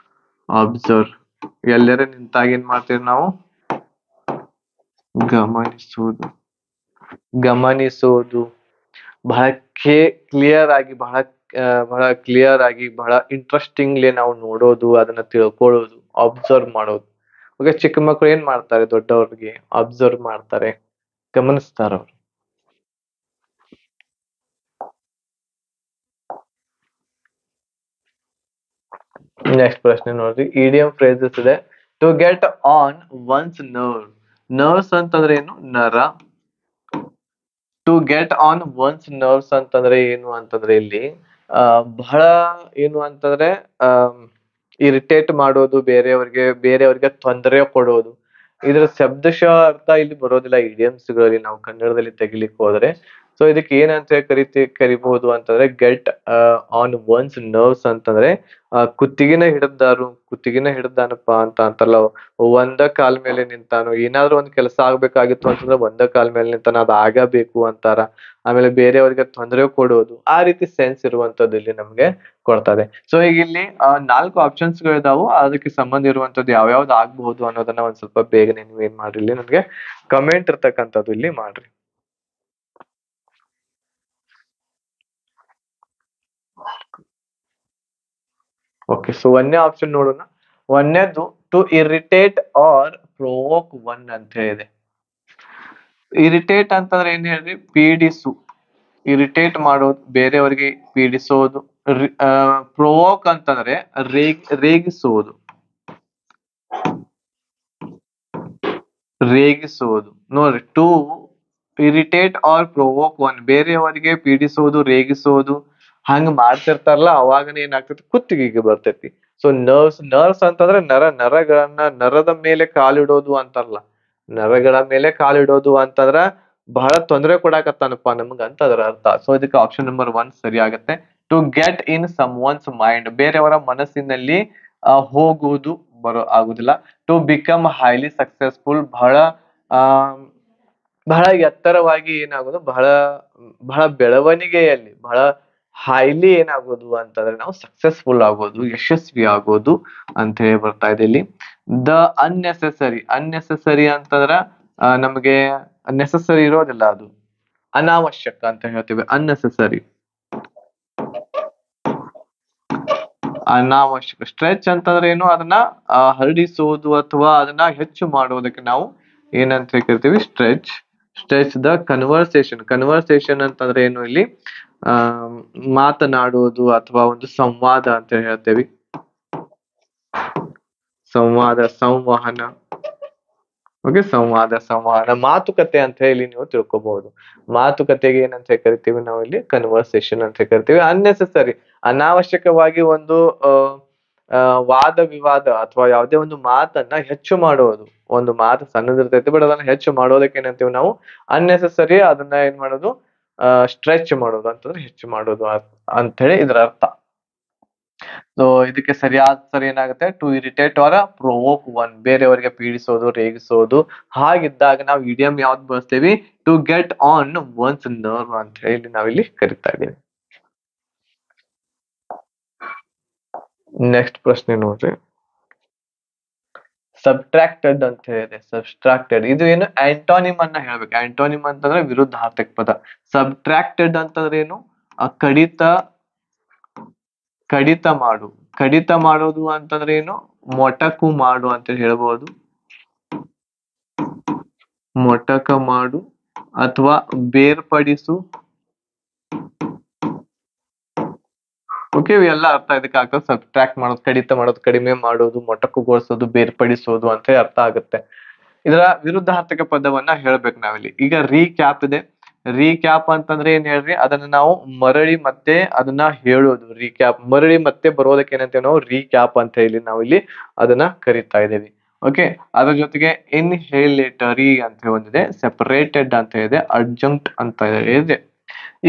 ಅಬ್ಸರ್ವ್ ಎಲ್ಲರ ನಿಂತಾಗ ಏನ್ ಮಾಡ್ತೀವಿ ನಾವು? ಗಮನಿಸೋದು, ಗಮನಿಸೋದು. ಬಹಳ ಕ್ಲಿಯರ್ ಆಗಿ, ಬಹಳ ಕ್ಲಿಯರ್ ಆಗಿ, ಬಹಳ ಇಂಟ್ರೆಸ್ಟಿಂಗ್ಲಿ ನಾವು ನೋಡೋದು, ಅದನ್ನ ತಿಳ್ಕೊಳ್ಳೋದು, ಅಬ್ಸರ್ವ್ ಮಾಡೋದು. ಓಕೆ, ಚಿಕ್ಕ ಮಕ್ಕಳು ಏನ್ ಮಾಡ್ತಾರೆ? ದೊಡ್ಡವ್ರಿಗೆ ಅಬ್ಸರ್ವ್ ಮಾಡ್ತಾರೆ, ಗಮನಿಸ್ತಾರ ಅವ್ರು. ನೆಕ್ಸ್ಟ್ ಪ್ರಶ್ನೆ ನೋಡ್ರಿ, ಇಡಿಯಂ ಫ್ರೇಸಸ್ ಇದೆ. To get on one's nerve. Nerves ಅಂತಂದ್ರೆ ಏನು? ನರ. To get on one's nerves ಅಂತಂದ್ರೆ ಏನು ಅಂತಂದ್ರೆ ಇಲ್ಲಿ ಬಹಳ ಏನು ಅಂತಂದ್ರೆ ಇರಿಟೇಟ್ ಮಾಡೋದು, ಬೇರೆಯವ್ರಿಗೆ ತೊಂದರೆ ಕೊಡೋದು. ಇದ್ರ ಶಬ್ದಶಃ ಅರ್ಥ ಇಲ್ಲಿ ಬರೋದಿಲ್ಲ ಇಡಿಯಮ್ಸ್ ಗಳಲ್ಲಿ ನಾವು ಕನ್ನಡದಲ್ಲಿ ತೆಗಿಲಿಕ್ಕೆ ಹೋದ್ರೆ. ಸೊ ಇದಕ್ಕೆ ಏನಂತ ಕರಿಬಹುದು ಅಂತಂದ್ರೆ ಗೆಟ್ ಆನ್ ಒನ್ಸ್ ನರ್ವ್ಸ್ ಅಂತಂದ್ರೆ ಕುತ್ತಿಗೆನ ಹಿಡ್ದಾನಪ್ಪ ಅಂತ ಅಂತಲ್ಲ. ಒಂದ ಕಾಲ್ ಮೇಲೆ ನಿಂತಾನು, ಏನಾದ್ರೂ ಒಂದ್ ಕೆಲಸ ಆಗ್ಬೇಕಾಗಿತ್ತು ಅಂತಂದ್ರೆ ಒಂದ ಕಾಲ್ ಮೇಲೆ ನಿಂತಾನ, ಅದ್ ಆಗಬೇಕು ಅಂತಾರ. ಆಮೇಲೆ ಬೇರೆಯವ್ರಿಗೆ ತೊಂದರೆ ಕೊಡೋದು, ಆ ರೀತಿ ಸೆನ್ಸ್ ಇರುವಂತದ್ದು ಇಲ್ಲಿ ನಮ್ಗೆ ಕೊಡ್ತದೆ. ಸೊ ಈಗ ಇಲ್ಲಿ 4 ಆಪ್ಷನ್ಸ್ ಗಳಿದಾವು, ಅದಕ್ಕೆ ಸಂಬಂಧ ಇರುವಂತದ್ದು ಯಾವ್ಯಾವ್ದು ಆಗ್ಬಹುದು ಅನ್ನೋದನ್ನ ಒಂದ್ ಸ್ವಲ್ಪ ಬೇಗನೆ ನೀವು ಏನ್ ಮಾಡ್ರಿ ಇಲ್ಲಿ ನನ್ಗೆ ಕಮೆಂಟ್ ಇರ್ತಕ್ಕಂಥದ್ದು ಇಲ್ಲಿ ಮಾಡ್ರಿ. ಓಕೆ, ಸೊ ಒಂದನೇ ಆಪ್ಷನ್ ನೋಡೋಣ. ಒಂದನೇದು to irritate or provoke one ಅಂತ ಹೇಳಿದೆ. ಇರಿಟೇಟ್ ಅಂತಂದ್ರೆ ಏನ್ ಹೇಳ್ರಿ? ಪೀಡಿಸು, ಇರಿಟೇಟ್ ಮಾಡೋದು, ಬೇರೆಯವರಿಗೆ ಪೀಡಿಸೋದು. ಪ್ರೊವೋಕ್ ಅಂತಂದ್ರೆ ರೇಗಿಸೋದು, ರೇಗಿಸೋದು. ನೋಡ್ರಿ, to irritate or provoke one, ಬೇರೆಯವರಿಗೆ ಪೀಡಿಸೋದು, ರೇಗಿಸೋದು ಹಂಗ ಮಾಡ್ತಿರ್ತಾರಲ್ಲ, ಅವಾಗನೇ ಏನಾಗ್ತೈತಿ? ಕುತ್ತಿಗೆಗೆ ಬರ್ತೈತಿ. ಸೊ ನರ್ವ್ಸ್ ಅಂತಂದ್ರೆ ನರದ ಮೇಲೆ ಕಾಲಿಡೋದು ಅಂತಾರಲ್ಲ, ನರಗಳ ಮೇಲೆ ಕಾಲಿಡೋದು ಅಂತಂದ್ರ ಬಹಳ ತೊಂದರೆ ಕೊಡಾಕತ್ತಾನಪ್ಪ ನಮ್ಗ ಅಂತ ಅದರ ಅರ್ಥ. ಸೊ ಇದಕ್ಕೆ ಆಪ್ಷನ್ ನಂಬರ್ 1 ಸರಿ ಆಗತ್ತೆ. To get in someone's mind, ಬೇರೆಯವರ ಮನಸ್ಸಿನಲ್ಲಿ ಹೋಗುವುದು ಆಗುದಿಲ್ಲ. ಟು ಬಿಕಮ್ ಹೈಲಿ ಸಕ್ಸೆಸ್ಫುಲ್, ಬಹಳ ಎತ್ತರವಾಗಿ ಏನಾಗೋದು, ಬಹಳ ಬೆಳವಣಿಗೆಯಲ್ಲಿ ಬಹಳ ಹೈಲಿ ಏನಾಗೋದು ಅಂತಂದ್ರೆ ನಾವು ಸಕ್ಸಸ್ಫುಲ್ ಆಗೋದು, ಯಶಸ್ವಿ ಆಗೋದು ಅಂತ ಹೇಳಿ ಬರ್ತಾ ಇದೆ ಇಲ್ಲಿ. ದ ಅನ್ನೆಸೆಸರಿ ಅಂತಂದ್ರ ನಮಗೆ ನೆಸಸರಿ ಇರೋದಿಲ್ಲ, ಅದು ಅನಾವಶ್ಯಕ ಅಂತ ಹೇಳ್ತೀವಿ. ಅನಾವಶ್ಯಕ. ಸ್ಟ್ರೆಚ್ ಅಂತಂದ್ರೆ ಏನು? ಅದನ್ನ ಹರಡಿಸೋದು ಅಥವಾ ಅದನ್ನ ಹೆಚ್ಚು ಮಾಡೋದಕ್ಕೆ ನಾವು ಏನಂತ ಕರಿತೀವಿ? ಸ್ಟ್ರೆಚ್ ದ ಕನ್ವರ್ಸೇಷನ್ ಅಂತಂದ್ರೆ ಏನು? ಇಲ್ಲಿ ಮಾತನಾಡೋದು ಅಥವಾ ಒಂದು ಸಂವಾದ ಅಂತ ಹೇಳ್ತೇವಿ. ಸಂವಹನ. ಓಕೆ, ಸಂವಹನ, ಮಾತುಕತೆ ಅಂತ ಹೇಳಿ ನೀವು ತಿಳ್ಕೊಬಹುದು. ಮಾತುಕತೆಗೆ ಏನಂತ ಕರಿತೀವಿ ನಾವು ಇಲ್ಲಿ? ಕನ್ವರ್ಸೇಷನ್ ಅಂತ ಕರಿತೀವಿ. ಅನ್ನೆಸೆಸರಿ, ಅನಾವಶ್ಯಕವಾಗಿ ಒಂದು ವಾದ ವಿವಾದ ಅಥವಾ ಯಾವುದೇ ಒಂದು ಮಾತನ್ನ ಹೆಚ್ಚು ಮಾಡುವುದು. ಒಂದು ಮಾತು ಸಣ್ಣದಿರ್ತೈತಿ, ಬಟ್ ಅದನ್ನ ಹೆಚ್ಚು ಮಾಡೋದಕ್ಕೆ ಏನಂತೀವಿ ನಾವು? ಅನ್ನೆಸೆಸರಿ. ಅದನ್ನ ಏನ್ ಮಾಡೋದು? ಸ್ಟ್ರೆಚ್ ಮಾಡೋದು ಅಂತಂದ್ರೆ ಹೆಚ್ಚು ಮಾಡೋದು ಅಂತ ಹೇಳಿ ಇದರ ಅರ್ಥ. ಸೊ ಇದಕ್ಕೆ ಸರಿ ಏನಾಗುತ್ತೆ? To irritate or provoke one, ಬೇರೆಯವರಿಗೆ ಪೀಡಿಸೋದು, ರೇಗಿಸೋದು. ಹಾಗಿದ್ದಾಗ ನಾವು ಇಡಿಯಂ ಯಾವ್ದು ಬಳಸ್ತೀವಿ? To get on one's nerve ಅಂತ ಹೇಳಿ ನಾವಿಲ್ಲಿ ಕರಿತಾ ಇದ್ದೀವಿ. ನೆಕ್ಸ್ಟ್ ಪ್ರಶ್ನೆ ನೋಡ್ರಿ, ಸಬ್ಟ್ರಾಕ್ಟೆಡ್ ಅಂತ ಹೇಳಿದೆ. ಸಬ್ಟ್ರಾಕ್ಟೆಡ್ ಇದು ಏನು? ಆಂಟೋನಿಮ್ ಅನ್ನ ಹೇಳ್ಬೇಕು. ಆಂಟೋನಿಮ್ ಅಂತಂದ್ರೆ ವಿರುದ್ಧಾರ್ಥಕ ಪದ. ಸಬ್ಟ್ರಾಕ್ಟೆಡ್ ಅಂತಂದ್ರೆ ಏನು? ಕಡಿತ ಮಾಡು, ಕಡಿತ ಮಾಡೋದು ಅಂತಂದ್ರೆ ಏನು, ಮೊಟಕು ಮಾಡು ಅಂತ ಹೇಳ್ಬೋದು. ಮೊಟಕ ಮಾಡು ಅಥವಾ ಬೇರ್ಪಡಿಸು. ಓಕೆ, ಇವೆಲ್ಲ ಅರ್ಥ ಇದಕ್ಕೆ ಆಗ್ತದೆ. ಸಬ್ಟ್ರಾಕ್ಟ್ ಮಾಡೋದು, ಕಡಿತ ಮಾಡೋದು, ಕಡಿಮೆ ಮಾಡೋದು, ಮೊಟಕುಗೊಳಿಸೋದು, ಬೇರ್ಪಡಿಸೋದು ಅಂತ ಅರ್ಥ ಆಗುತ್ತೆ. ಇದರ ವಿರುದ್ಧಾರ್ಥಕ ಪದವನ್ನ ಹೇಳ್ಬೇಕು ನಾವಿಲ್ಲಿ. ಈಗ ರೀಕ್ಯಾಪ್ ಇದೆ. ರೀಕ್ಯಾಪ್ ಅಂತಂದ್ರೆ ಏನ್ ಹೇಳ್ರಿ, ಅದನ್ನ ನಾವು ಮರಳಿ ಮತ್ತೆ ಅದನ್ನ ಹೇಳೋದು. ರೀಕ್ಯಾಪ್ ಮರಳಿ ಮತ್ತೆ ಬರೋದಕ್ಕೆ ಏನಂತೇವೆ ನಾವು, ರೀಕ್ಯಾಪ್ ಅಂತ ಹೇಳಿ ನಾವು ಇಲ್ಲಿ ಅದನ್ನ ಕರಿತಾ ಇದ್ದೇವೆ. ಓಕೆ, ಅದ್ರ ಜೊತೆಗೆ ಇನ್ಹೇಲೇಟರಿ ಅಂತ ಒಂದಿದೆ, ಸೆಪರೇಟೆಡ್ ಅಂತ ಇದೆ, ಅಡ್ಜಂಕ್ಟ್ ಅಂತ ಇದೆ.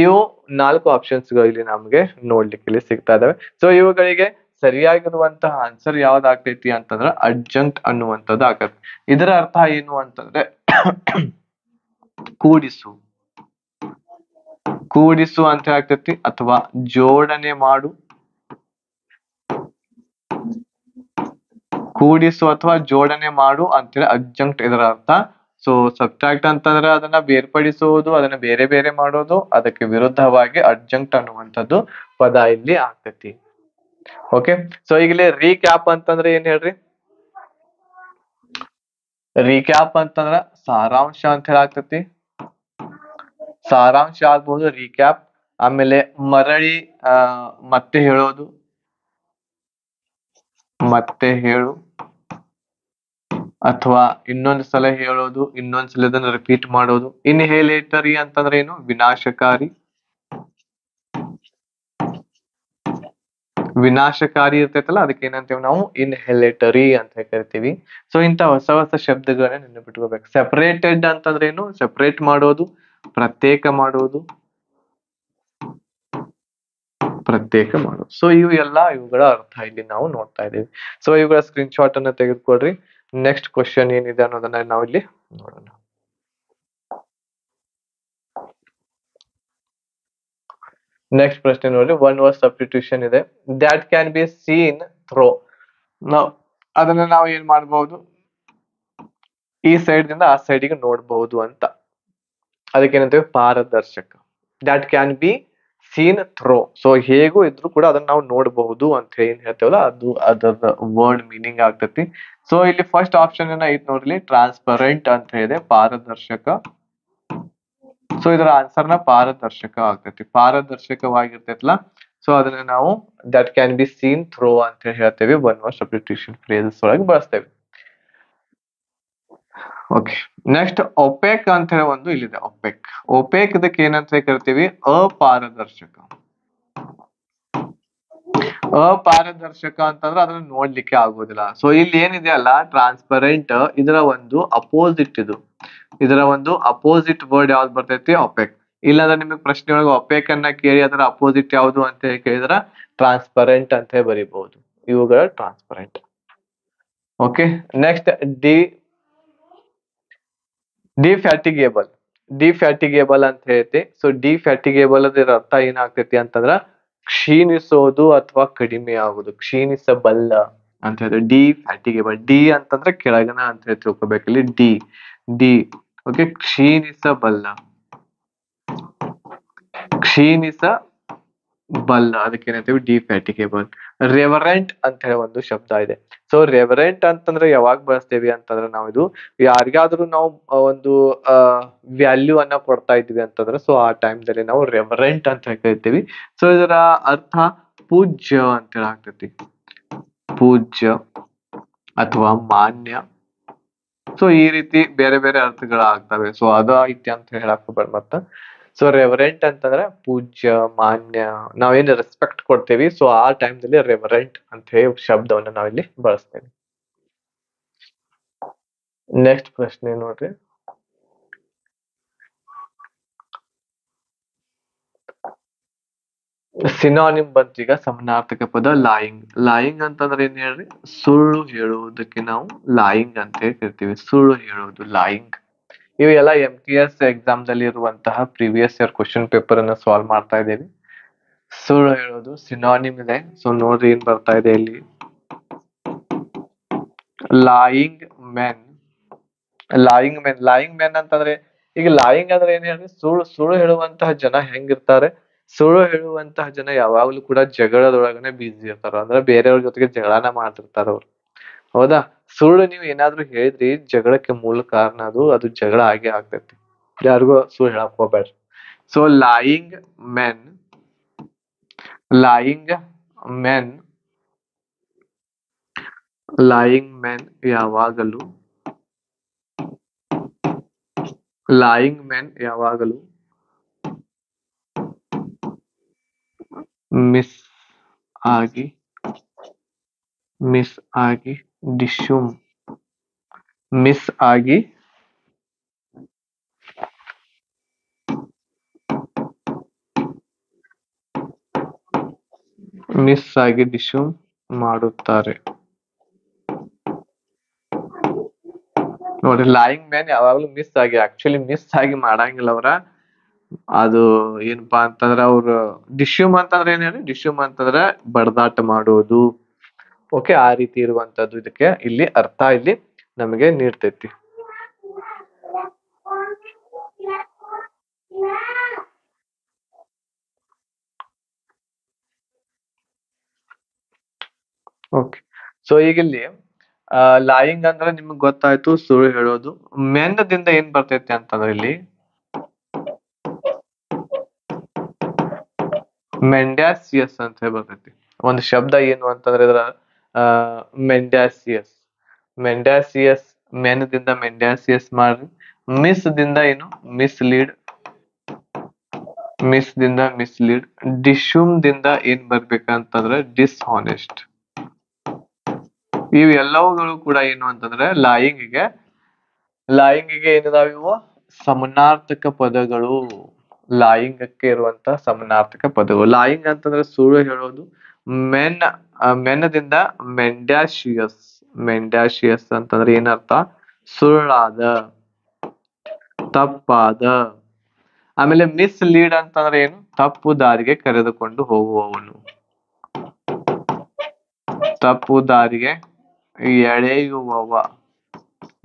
ಇವು 4 ಆಪ್ಷನ್ಸ್ ಇಲ್ಲಿ ನಮ್ಗೆ ನೋಡ್ಲಿಕ್ಕೆ ಇಲ್ಲಿ ಸಿಗ್ತಾ ಇದಾವೆ. ಸೊ ಇವುಗಳಿಗೆ ಸರಿಯಾಗಿರುವಂತಹ ಆನ್ಸರ್ ಯಾವ್ದಾಗ್ತೈತಿ ಅಂತಂದ್ರೆ ಅಡ್ಜಂಕ್ಟ್ ಅನ್ನುವಂಥದ್ದು ಆಗತ್ತೆ. ಇದರ ಅರ್ಥ ಏನು ಅಂತಂದ್ರೆ ಕೂಡಿಸು, ಕೂಡಿಸು ಅಂತ ಆಗ್ತೈತಿ, ಅಥವಾ ಜೋಡಣೆ ಮಾಡು, ಕೂಡಿಸು ಅಥವಾ ಜೋಡಣೆ ಮಾಡು ಅಂತೇಳಿ ಅಡ್ಜಂಕ್ಟ್ ಇದರ ಅರ್ಥ. ಸೊ ಸಬ್ಟ್ರಾಕ್ಟ್ ಅಂತಂದ್ರೆ ಅದನ್ನ ಬೇರ್ಪಡಿಸುವುದು, ಅದನ್ನ ಬೇರೆ ಬೇರೆ ಮಾಡೋದು. ಅದಕ್ಕೆ ವಿರುದ್ಧವಾಗಿ ಅಡ್ಜಂಕ್ಟ್ ಅನ್ನುವಂಥದ್ದು ಪದ ಇಲ್ಲಿ ಆಗ್ತೈತಿ. ಓಕೆ, ಸೊ ಈಗಲೇ ರೀಕ್ಯಾಪ್ ಅಂತಂದ್ರೆ ಏನ್ ಹೇಳ್ರಿ, ರೀಕ್ಯಾಪ್ ಅಂತಂದ್ರ ಸಾರಾಂಶ ಅಂತ ಹೇಳಿ ಆಗ್ತೈತಿ. ಸಾರಾಂಶ ಆಗ್ಬಹುದು ರೀಕ್ಯಾಪ್. ಆಮೇಲೆ ಮರಳಿ ಮತ್ತೆ ಹೇಳೋದು, ಮತ್ತೆ ಹೇಳು, ಅಥವಾ ಇನ್ನೊಂದು ಸಲ ಹೇಳೋದು, ಇನ್ನೊಂದ್ಸಲ ಅದನ್ನ ರಿಪೀಟ್ ಮಾಡೋದು. ಇನ್ಹೇಲೇಟರಿ ಅಂತಂದ್ರೆ ಏನು, ವಿನಾಶಕಾರಿ. ವಿನಾಶಕಾರಿ ಇರ್ತೈತಲ್ಲ, ಅದಕ್ಕೆ ಏನಂತೀವಿ ನಾವು ಇನ್ಹೇಲೇಟರಿ ಅಂತ ಕರಿತೀವಿ. ಸೊ ಇಂತ ಹೊಸ ಹೊಸ ಶಬ್ದಗಳನ್ನ ನೆನಪಿಟ್ಕೋಬೇಕು. ಸೆಪರೇಟೆಡ್ ಅಂತಂದ್ರೆ ಏನು, ಸೆಪರೇಟ್ ಮಾಡೋದು, ಪ್ರತ್ಯೇಕ ಮಾಡೋದು, ಪ್ರತ್ಯೇಕ ಮಾಡೋದು. ಸೊ ಇವುಗಳ ಅರ್ಥ ಇಲ್ಲಿ ನಾವು ನೋಡ್ತಾ ಇದ್ದೀವಿ. ಸೊ ಇವುಗಳ ಸ್ಕ್ರೀನ್ ಶಾಟ್ ಅನ್ನ ತೆಗೆದುಕೊಳ್ರಿ. ನೆಕ್ಸ್ಟ್ ಕ್ವಶನ್ ಏನಿದೆ ಅನ್ನೋದನ್ನ ನಾವು ಇಲ್ಲಿ ನೋಡೋಣ. ನೆಕ್ಸ್ಟ್ ಪ್ರಶ್ನೆ ನೋಡ್ರಿ, ಒನ್ ವರ್ಡ್ ಸಬ್ಸ್ಟಿಟ್ಯೂಷನ್ ಇದೆ. That can be seen through. ಅದನ್ನ ನಾವು ಏನ್ ಮಾಡಬಹುದು, ಈ ಸೈಡ್ ದಿಂದ ಆ ಸೈಡಿಗೆ ನೋಡಬಹುದು ಅಂತ. ಅದಕ್ಕೆ ಏನಂತೇವೆ, ಪಾರದರ್ಶಕ. That can be seen through. So ಹೇಗೂ ಇದ್ರು ಕೂಡ ಅದನ್ನ ನಾವು ನೋಡಬಹುದು ಅಂತ ಏನ್ ಹೇಳ್ತೇವಲ್ಲ, ಅದು ಅದರ ವರ್ಡ್ ಮೀನಿಂಗ್ ಆಗ್ತೈತಿ. ಸೊ ಇಲ್ಲಿ ಫಸ್ಟ್ ಆಪ್ಷನ್ ಏನ ಐತ್ ನೋಡ್ರಿ, ಟ್ರಾನ್ಸ್ಪರೆಂಟ್ ಅಂತ ಇದೆ, ಪಾರದರ್ಶಕ. ಸೊ ಇದರ ಆನ್ಸರ್ ನ ಪಾರದರ್ಶಕ ಆಗ್ತೈತಿ, ಪಾರದರ್ಶಕವಾಗಿರ್ತೈತಲ್ಲ. ಸೊ ಅದನ್ನ ನಾವು that can be seen through ಅಂತ ಹೇಳ್ತೇವೆ, ಒನ್ ವರ್ಡ್ ಸಬ್ಸ್ಟಿಟ್ಯೂಷನ್ ಫ್ರೇಸಸ್ ಒಳಗೆ ಬಳಸ್ತೇವೆ. ಓಕೆ, ನೆಕ್ಸ್ಟ್ ಒಪೇಕ್ ಅಂತ ಹೇಳಿ ಒಂದು ಇಲ್ಲಿದೆ. ಒಪೇಕ್, ಒಪೇಕ್ ಇದಕ್ಕೆ ಏನಂತ ಕರಿತೀವಿ, ಅಪಾರದರ್ಶಕ. ಅಪಾರದರ್ಶಕ ಅಂತಂದ್ರೆ ಅದನ್ನ ನೋಡ್ಲಿಕ್ಕೆ ಆಗೋದಿಲ್ಲ. ಸೊ ಇಲ್ಲಿ ಏನಿದೆ ಅಲ್ಲ, ಟ್ರಾನ್ಸ್ಪರೆಂಟ್, ಇದರ ಒಂದು ಅಪೋಸಿಟ್ ಇದು. ಇದರ ಒಂದು ಅಪೋಸಿಟ್ ವರ್ಡ್ ಯಾವ್ದು ಬರ್ತೈತಿ, ಒಪೇಕ್. ಇಲ್ಲಾಂದ್ರೆ ನಿಮಗೆ ಪ್ರಶ್ನೆ ಒಳಗೆ ಒಪೇಕ್ ಅನ್ನ ಕೇಳಿ ಅದರ ಅಪೋಸಿಟ್ ಯಾವುದು ಅಂತ ಕೇಳಿದ್ರ ಟ್ರಾನ್ಸ್ಪರೆಂಟ್ ಅಂತ ಬರೀಬಹುದು. ಇವುಗಳ transparent. Okay, next defatigable. Defatigable ಅಂತ ಹೇಳ್ತಿ. ಸೊ ಡಿಫ್ಯಾಟಿಗೇಬಲ್ ಅದರ ಅರ್ಥ ಏನಾಗ್ತೈತಿ ಅಂತಂದ್ರ ಕ್ಷೀಣಿಸೋದು ಅಥವಾ ಕಡಿಮೆ ಆಗುದು, ಕ್ಷೀಣಿಸಬಲ್ಲ ಅಂತ ಹೇಳಿದ್ರೆ ಡಿಫ್ಯಾಟಿಗೇಬಲ್. ಡಿ ಅಂತಂದ್ರೆ ಕೆಳಗನ ಅಂತ ಹೇಳಿ ತಿಳ್ಕೊಬೇಕು ಇಲ್ಲಿ. ಡಿ ಡಿ ಓಕೆ, ಕ್ಷೀಣಿಸಬಲ್ಲ, ಕ್ಷೀಣಿಸಬಲ್ಲ, ಅದಕ್ಕೆ ಏನಂತೀವಿ ಡಿಫ್ಯಾಟಿಗೇಬಲ್. ರೆವರೆಂಟ್ ಅಂತ ಹೇಳಿ ಒಂದು ಶಬ್ದ ಇದೆ. ಸೊ ರೆವರೆಂಟ್ ಅಂತಂದ್ರೆ ಯಾವಾಗ ಬಳಸ್ತೇವಿ ಅಂತಂದ್ರೆ, ನಾವು ಇದು ಯಾರಿಗಾದ್ರೂ ನಾವು ಒಂದು ವ್ಯಾಲ್ಯೂ ಅನ್ನ ಕೊಡ್ತಾ ಇದ್ವಿ ಅಂತಂದ್ರೆ, ಸೊ ಆ ಟೈಮ್ದಲ್ಲಿ ನಾವು ರೆವರೆಂಟ್ ಅಂತ ಹೇಳ್ತೀವಿ. ಸೊ ಇದರ ಅರ್ಥ ಪೂಜ್ಯ ಅಂತ ಹೇಳಿ ಆಗ್ತೈತಿ, ಪೂಜ್ಯ ಅಥವಾ ಮಾನ್ಯ. ಸೊ ಈ ರೀತಿ ಬೇರೆ ಬೇರೆ ಅರ್ಥಗಳಾಗ್ತವೆ. ಸೊ ಅದು ಐತಿ ಅಂತ ಹೇಳಕ್ ಹೋಗ್ಬಾರ್ದು ಮತ್ತ. ಸೊ ರೆವರೆಂಟ್ ಅಂತಂದ್ರೆ ಪೂಜ್ಯ, ಮಾನ್ಯ, ನಾವೇನ್ ರೆಸ್ಪೆಕ್ಟ್ ಕೊಡ್ತೇವಿ. ಸೊ ಆ ಟೈಮ್ದಲ್ಲಿ ರೆವರೆಂಟ್ ಅಂತ ಹೇಳಿ ಶಬ್ದವನ್ನ ನಾವಿಲ್ಲಿ ಬಳಸ್ತೇವೆ. ನೆಕ್ಸ್ಟ್ ಪ್ರಶ್ನೆ ನೋಡ್ರಿ, ಸಿನಾನಿಮ್ ಬಂತು ಈಗ, ಸಮಾನಾರ್ಥಕ ಪದ ಲಾಯಿಂಗ್. ಲಾಯಿಂಗ್ ಅಂತಂದ್ರೆ ಏನ್ ಹೇಳ್ರಿ, ಸುಳ್ಳು ಹೇಳುವುದಕ್ಕೆ ನಾವು ಲಾಯಿಂಗ್ ಅಂತ ಹೇಳ್ತೀವಿ. ಸುಳ್ಳು ಹೇಳುವುದು, ಲಾಯಿಂಗ್. ಇವೆಲ್ಲ MTS ಎಕ್ಸಾಮ್ ದಲ್ಲಿ ಇರುವಂತಹ ಪ್ರೀವಿಯಸ್ ಇಯರ್ ಕ್ವಶನ್ ಪೇಪರ್ ಅನ್ನ ಸಾಲ್ವ್ ಮಾಡ್ತಾ ಇದ್ದೇವೆ. ಸುಳ್ಳು ಹೇಳೋದು ಸಿನಾನಿಮ್ ಇದೆ. ಸೊ ನೋಡ್ರಿ ಏನ್ ಬರ್ತಾ ಇದೆ ಇಲ್ಲಿ, lying men. Lying men, lying men ಅಂತಂದ್ರೆ, ಈಗ ಲಾಯಿಂಗ್ ಅಂದ್ರೆ ಏನ್ ಹೇಳಿ, ಸುಳ್ಳು ಹೇಳುವಂತಹ ಜನ ಹೆಂಗಿರ್ತಾರೆ, ಸುಳ್ಳು ಹೇಳುವಂತಹ ಜನ ಯಾವಾಗ್ಲೂ ಕೂಡ ಜಗಳದೊಳಗನೆ ಬ್ಯುಸಿ ಇರ್ತಾರ, ಅಂದ್ರೆ ಬೇರೆಯವ್ರ ಜೊತೆಗೆ ಜಗಳನ ಮಾಡ್ತಿರ್ತಾರ ಅವ್ರು. ಹೌದಾ? ಸುಳ್ಳು ನೀವು ಏನಾದ್ರೂ ಹೇಳಿದ್ರಿ ಜಗಳಕ್ಕೆ ಮೂಲ ಕಾರಣ ಅದು ಜಗಳ ಆಗೇ ಆಗ್ತೈತಿ. ಯಾರಿಗೂ ಸುಳ್ಳು ಹೇಳಕ್ ಹೋಗ್ಬೇಡ್ರಿ. So men lying men lying men ಯಾವಾಗಲೂ ಲಾಯಿಂಗ್ ಮೆನ್ ಯಾವಾಗಲೂ ಮಿಸ್ ಆಗಿ ಮಿಸ್ ಆಗಿ ಡಿಶ್ಯೂಮ್ ಮಿಸ್ ಆಗಿ ಡಿಶ್ಯೂಮ್ ಮಾಡುತ್ತಾರೆ. ನೋಡ್ರಿ, ಲಾಯಿಂಗ್ ಮ್ಯಾನ್ ಯಾವಾಗ್ಲೂ ಮಿಸ್ ಆಗಿ ಮಾಡಂಗಿಲ್ಲ ಅವ್ರ. ಅದು ಏನಪ್ಪಾ ಅಂತಂದ್ರ ಅವ್ರು ಡಿಶ್ಯೂಮ್ ಅಂತಂದ್ರೆ ಏನ್ ಹೇಳಿ, ಡಿಶ್ಯೂಮ್ ಅಂತಂದ್ರ ಬಡದಾಟ ಮಾಡೋದು. ಓಕೆ, ಆ ರೀತಿ ಇರುವಂತದ್ದು ಇದಕ್ಕೆ ಇಲ್ಲಿ ಅರ್ಥ ಇಲ್ಲಿ ನಮಗೆ ನೀಡ್ತೈತಿ. ಓಕೆ, ಸೊ ಈಗ ಇಲ್ಲಿ ಲಾಯಿಂಗ್ ಅಂದ್ರೆ ನಿಮ್ಗೆ ಗೊತ್ತಾಯ್ತು, ಸುಳ್ಳು ಹೇಳೋದು. ಮೆನ್ನದಿಂದ ಏನ್ ಬರ್ತೈತಿ ಅಂತಂದ್ರೆ ಇಲ್ಲಿ ಮೆಂಡ್ಯಾಸಿಯಸ್ ಅಂತ ಹೇಳಿ ಬರ್ತೈತಿ. ಒಂದು ಶಬ್ದ ಏನು ಅಂತಂದ್ರೆ ಇದ್ರ ಮೆಂಡ್ಯಾಸಿಯಸ್ ಮೆಂಡ್ಯಾಸಿಯಸ್ ಮೆನ್ದಿಂದ ಮೆಂಡ್ಯಾಸಿಯಸ್ ಮಾಡ್ರಿ. ಮಿಸ್ ದಿಂದ ಏನು ಮಿಸ್ಲೀಡ್ ಡಿಶ್ಯೂಮ್ ದಿಂದ ಏನ್ ಬರ್ಬೇಕಂತಂದ್ರೆ ಡಿಸ್ಹಾನೆಸ್ಟ್. ಇವೆಲ್ಲವುಗಳು ಕೂಡ ಏನು ಅಂತಂದ್ರೆ ಲಾಯಿಂಗಿಗೆ ಏನಿದಾವ ಇವು ಸಮನಾರ್ಥಕ ಪದಗಳು. ಲಾಯಿಂಗಕ್ಕೆ ಇರುವಂತ ಸಮನಾರ್ಥಕ ಪದಗಳು. ಲಾಯಿಂಗ್ ಅಂತಂದ್ರೆ ಸುಳ್ಳು ಹೇಳೋದು. ಮೆನ್ನದಿಂದ ಮೆಂಡ್ಯಾಶಿಯಸ್ ಅಂತಂದ್ರೆ ಏನರ್ಥ, ಸುಳ್ಳಾದ, ತಪ್ಪಾದ. ಆಮೇಲೆ ಮಿಸ್ ಲೀಡ್ ಅಂತಂದ್ರೆ ಏನು, ತಪ್ಪು ದಾರಿಗೆ ಕರೆದುಕೊಂಡು ಹೋಗುವವನು, ತಪ್ಪು ದಾರಿಗೆ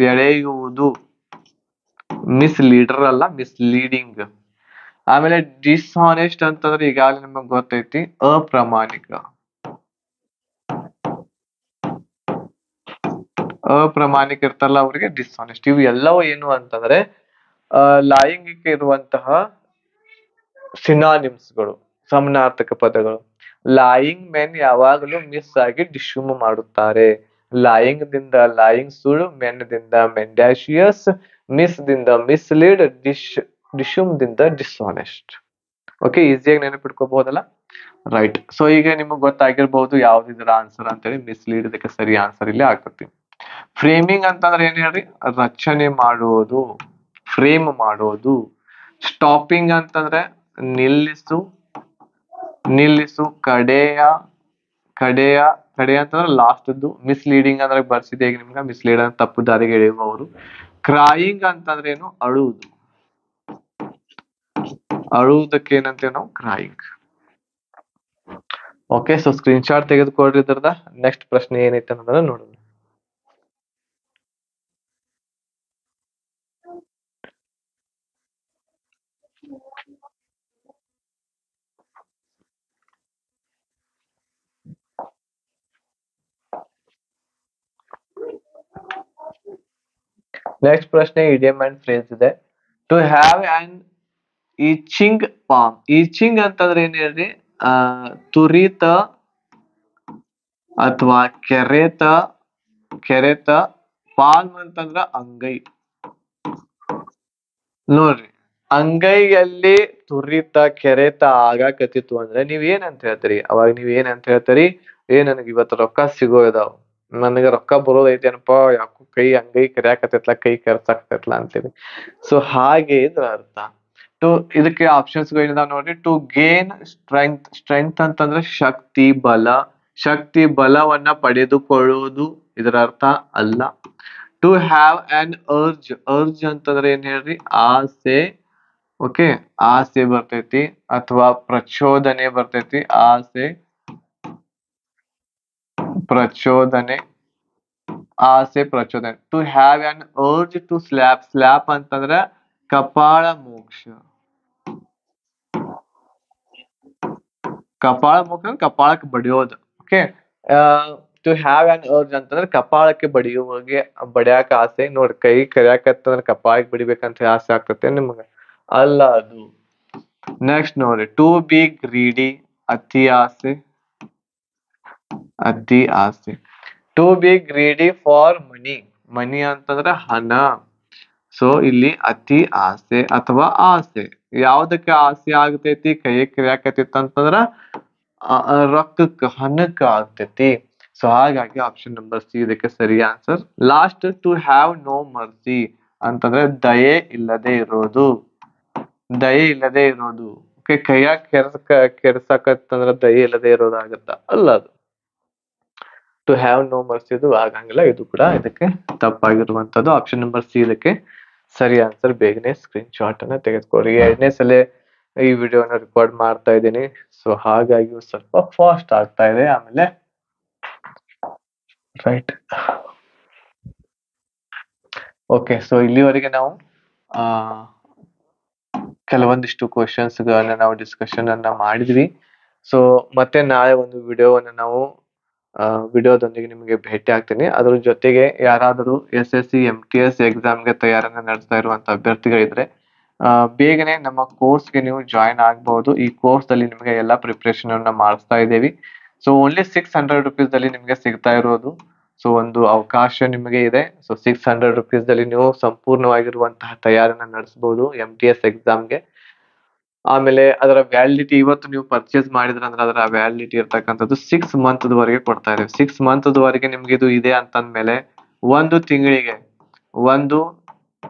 ಎಳೆಯುವುದು. ಮಿಸ್ ಲೀಡರ್ ಅಲ್ಲ, ಮಿಸ್ಲೀಡಿಂಗ್. ಆಮೇಲೆ ಡಿಸ್ಹಾನೆಸ್ಟ್ ಅಂತಂದ್ರೆ ಈಗಾಗಲೇ ನಿಮಗ್ ಗೊತ್ತೈತಿ, ಅಪ್ರಾಮಾಣಿಕ ಇರ್ತಾರಲ್ಲ ಅವ್ರಿಗೆ ಡಿಸ್ಹಾನೆಸ್ಟ್. ಇವು ಎಲ್ಲವೂ ಏನು ಅಂತಂದ್ರೆ ಲಾಯಿಂಗಿಗೆ ಇರುವಂತಹ ಸಿನಾನಿಮ್ಸ್ಗಳು, ಸಮನಾರ್ಥಕ ಪದಗಳು. ಲಾಯಿಂಗ್ ಮೆನ್ ಯಾವಾಗಲೂ ಮಿಸ್ ಆಗಿ ಡಿಶ್ಯೂಮ್ ಮಾಡುತ್ತಾರೆ. ಲಾಯಿಂಗ್ ಸುಳ್ಳು, ಮೆನ್ದಿಂದ ಮೆಂಡ್ಯಾಶಿಯಸ್, ದಿಂದ ಮಿಸ್ಲೀಡ್, ಡಿಶ್ಯೂಮ್ ದಿಂದ ಡಿಸ್ಹಾನೆಸ್ಟ್. ಓಕೆ, ಈಸಿಯಾಗಿ ನೆನಪಿಟ್ಕೋಬಹುದಲ್ಲ. ರೈಟ್. ಸೊ ಈಗ ನಿಮಗ್ ಗೊತ್ತಾಗಿರ್ಬಹುದು ಯಾವ್ದು ಇದರ ಆನ್ಸರ್ ಅಂತೇಳಿ. ಮಿಸ್ಲೀಡ್ ಇದಕ್ಕೆ ಸರಿ ಆನ್ಸರ್ ಇಲ್ಲಿ ಆಗ್ತತಿ. ಫ್ರೇಮಿಂಗ್ ಅಂತಂದ್ರೆ ಏನ್ ಹೇಳ್ರಿ, ರಚನೆ ಮಾಡುವುದು, ಫ್ರೇಮ್ ಮಾಡೋದು. ಸ್ಟಾಪಿಂಗ್ ಅಂತಂದ್ರೆ ನಿಲ್ಲಿಸು, ಕಡೆಯ ಅಂತಂದ್ರೆ ಲಾಸ್ಟ್. ಮಿಸ್ಲೀಡಿಂಗ್ ಅಂದ್ರೆ ಬರ್ಸಿದೆ ಈಗ ನಿಮ್ಗೆ, ಮಿಸ್ಲೀಡ್ ಅಂದ್ರೆ ತಪ್ಪು ದಾರಿಗೆ ಎಳೆಯುವವರು. ಕ್ರಾಯಿಂಗ್ ಅಂತಂದ್ರೆ ಏನು, ಅಳುವುದಕ್ಕೆ ಏನಂತೇವೆ ನಾವು, crying. Okay, so screen shot ತೆಗೆದುಕೊಳ್ರಿ ಇದ್ರದ. ನೆಕ್ಸ್ಟ್ ಪ್ರಶ್ನೆ ಏನೈತೆ ಅನ್ನೋದನ್ನ ನೋಡೋಣ. ನೆಕ್ಸ್ಟ್ ಪ್ರಶ್ನೆ ಇಡಿಯಮ್ ಅಂಡ್ ಫ್ರೇಸ್ ಇದೆ. To have an itching palm. Itching ಅಂತಂದ್ರೆ ಏನ್ ಹೇಳ್ರಿ, ತುರಿತ ಅಥವಾ ಕೆರೆತ. ಪಾಲ್ಮ್ ಅಂತಂದ್ರ ಅಂಗೈ. ನೋಡ್ರಿ, ಅಂಗೈಯಲ್ಲಿ ತುರಿತ ಕೆರೆತ ಆಗಾಕತ್ತಿತ್ತು ಅಂದ್ರೆ ನೀವ್ ಏನಂತ ಹೇಳ್ತೀರಿ? ಅವಾಗ ನೀವ್ ಏನಂತ ಹೇಳ್ತೀರಿ? ನನಗೆ ಇವತ್ತು ರೊಕ್ಕ ಸಿಗೋ ಇದಾವ, ನನಗೆ ರೊಕ್ಕ ಬರೋದೈತೇನಪ್ಪ, ಯಾಕೋ ಅಂಗೈ ಕರಿಯಾಕತ್ತೈತ್ಲ, ಕೈ ಕೆರ್ಸಾಕತ್ತೈತ್ಲ ಅಂತೇಳಿ. ಸೊ ಹಾಗೆ ಇದ್ರ ಅರ್ಥ. ಇದಕ್ಕೆ ಆಪ್ಷನ್ಸ್ ಏನಿದಾವ ನೋಡ್ರಿ. ಟು ಗೇನ್ ಸ್ಟ್ರೆಂತ್ ಅಂತಂದ್ರೆ ಶಕ್ತಿ ಬಲವನ್ನ ಪಡೆದುಕೊಳ್ಳುವುದು ಇದರ ಅರ್ಥ ಅಲ್ಲ. ಟು ಹ್ಯಾವ್ ಆನ್ ಅರ್ಜ್ ಅಂತಂದ್ರೆ ಏನ್ ಹೇಳ್ರಿ, ಆಸೆ. ಓಕೆ, ಆಸೆ ಬರ್ತೈತಿ, ಅಥವಾ ಪ್ರಚೋದನೆ ಬರ್ತೈತಿ. ಪ್ರಚೋದನೆ. To have an urge to slap ಅಂತಂದ್ರ ಕಪಾಳ ಮೋಕ್ಷ. ಕಪಾಳ ಮುಖ ಕಪಾಳಕ್ಕೆ ಬಡಿಯೋದು. Okay, to have an urge ಅಂತಂದ್ರೆ ಕಪಾಳಕ್ಕೆ ಬಡಿಯಾಕ ಆಸೆ. ನೋಡ್ರಿ, ಕೈ ಕರಿಯಾಕತ್ತಂದ್ರ ಕಪಾಳಕ್ಕೆ ಬಡಿಬೇಕಂತ ಆಸೆ ಆಗ್ತತೆ ನಿಮ್ಗ? ಅಲ್ಲ ಅದು. ನೆಕ್ಸ್ಟ್ ನೋಡ್ರಿ, ಟು ಬಿ ಗ್ರೀಡಿ, ಅತಿ ಆಸೆ. ಅತಿ ಆಸೆ. To be greedy for money. Money ಅಂತಂದ್ರೆ ಹಣ. ಸೊ ಇಲ್ಲಿ ಅತಿ ಆಸೆ ಅಥವಾ ಆಸೆ. ಯಾವ್ದಕ್ಕೆ ಆಸೆ ಆಗ್ತೈತಿ? ಕೈ ಕರಿಯಾಕತ್ತಿತ್ತು ಅಂತಂದ್ರ ರೊಕ್ಕಕ್ಕ, ಹಣಕ್ಕ ಆಗ್ತೈತಿ. ಸೊ ಹಾಗಾಗಿ ಆಪ್ಷನ್ ನಂಬರ್ ಸಿ ಇದಕ್ಕೆ ಸರಿ answer. Last, to have no mercy ಅಂತಂದ್ರೆ ದಯೆ ಇಲ್ಲದೆ ಇರೋದು. ದಯೆ ಇಲ್ಲದೆ ಇರೋದು. ಓಕೆ, ಕೈಯಾಗ ಕೆರ್ಸಕತ್ತಂದ್ರ ದಯೆ ಇಲ್ಲದೆ ಇರೋದಾಗತ್ತ? ಅಲ್ಲ ಅದು. ಟು ಹ್ಯಾವ್ ನೋ ಮರ್ಸಿ ಇದು ಆಗಂಗಿಲ್ಲ. ಇದು ಕೂಡ ಇದಕ್ಕೆ ತಪ್ಪಾಗಿರುವಂತದ್ದು. ಆಪ್ಷನ್ ನಂಬರ್ ಸಿ ಇದಕ್ಕೆ ಸರಿ ಆನ್ಸರ್. ಬೇಗನೆ ಸ್ಕ್ರೀನ್ ಶಾಟ್ ಅನ್ನ ತೆಗೆದುಕೊಳ್ಳಿ. 2ನೇ ಸಲ ಈ ವಿಡಿಯೋನ ರೆಕಾರ್ಡ್ ಮಾಡ್ತಾ ಇದ್ದೀನಿ. ಸೊ ಹಾಗಾಗಿ ಸ್ವಲ್ಪ ಫಾಸ್ಟ್ ಆಗ್ತಾ ಇದೆ. ಆಮೇಲೆ ರೈಟ್. ಓಕೆ, ಸೊ ಇಲ್ಲಿವರೆಗೆ ನಾವು ಕೆಲವೊಂದಿಷ್ಟು ಕ್ವಶನ್ಸ್ ಗಳನ್ನ ನಾವು ಡಿಸ್ಕಷನ್ ಅನ್ನ ಮಾಡಿದ್ವಿ. ಸೊ ಮತ್ತೆ ನಾಳೆ ಒಂದು ವಿಡಿಯೋವನ್ನ ನಾವು ವಿಡಿಯೋದೊಂದಿಗೆ ನಿಮಗೆ ಭೇಟಿ ಆಗ್ತೀನಿ. ಅದ್ರ ಜೊತೆಗೆ ಯಾರಾದರೂ SSC MTS ಎಕ್ಸಾಮ್ಗೆ ತಯಾರನ್ನ ನಡೆಸ್ತಾ ಇರುವಂತ ಅಭ್ಯರ್ಥಿಗಳಿದ್ರೆ ಬೇಗನೆ ನಮ್ಮ ಕೋರ್ಸ್ಗೆ ನೀವು ಜಾಯಿನ್ ಆಗಬಹುದು. ಈ ಕೋರ್ಸ್ ಅಲ್ಲಿ ನಿಮಗೆ ಎಲ್ಲ ಪ್ರಿಪರೇಷನ್ ಅನ್ನ ಮಾಡಿಸ್ತಾ ಇದ್ದೇವೆ. ಸೊ ಓನ್ಲಿ 600 rupees ದಲ್ಲಿ ನಿಮಗೆ ಸಿಗ್ತಾ ಇರೋದು. ಸೊ ಒಂದು ಅವಕಾಶ ನಿಮಗೆ ಇದೆ. ಸೊ 600 rupees ದಲ್ಲಿ ನೀವು ಸಂಪೂರ್ಣವಾಗಿರುವಂತಹ ತಯಾರನ್ನ ನಡೆಸಬಹುದು MTS ಎಕ್ಸಾಮ್ಗೆ. ಆಮೇಲೆ ಅದರ ವ್ಯಾಲಿಡಿಟಿ, ಇವತ್ತು ನೀವು ಪರ್ಚೇಸ್ ಮಾಡಿದ್ರ ಅಂದ್ರೆ ಅದರ ವ್ಯಾಲಿಡಿಟಿ ಇರ್ತಕ್ಕಂಥದ್ದು 6 month ವರೆಗೆ ಕೊಡ್ತಾ ಇದ್ದೇವೆ. 6 month ವರೆಗೆ ನಿಮ್ಗೆ ಇದು ಇದೆ ಅಂತಂದ್ಮೇಲೆ ಒಂದು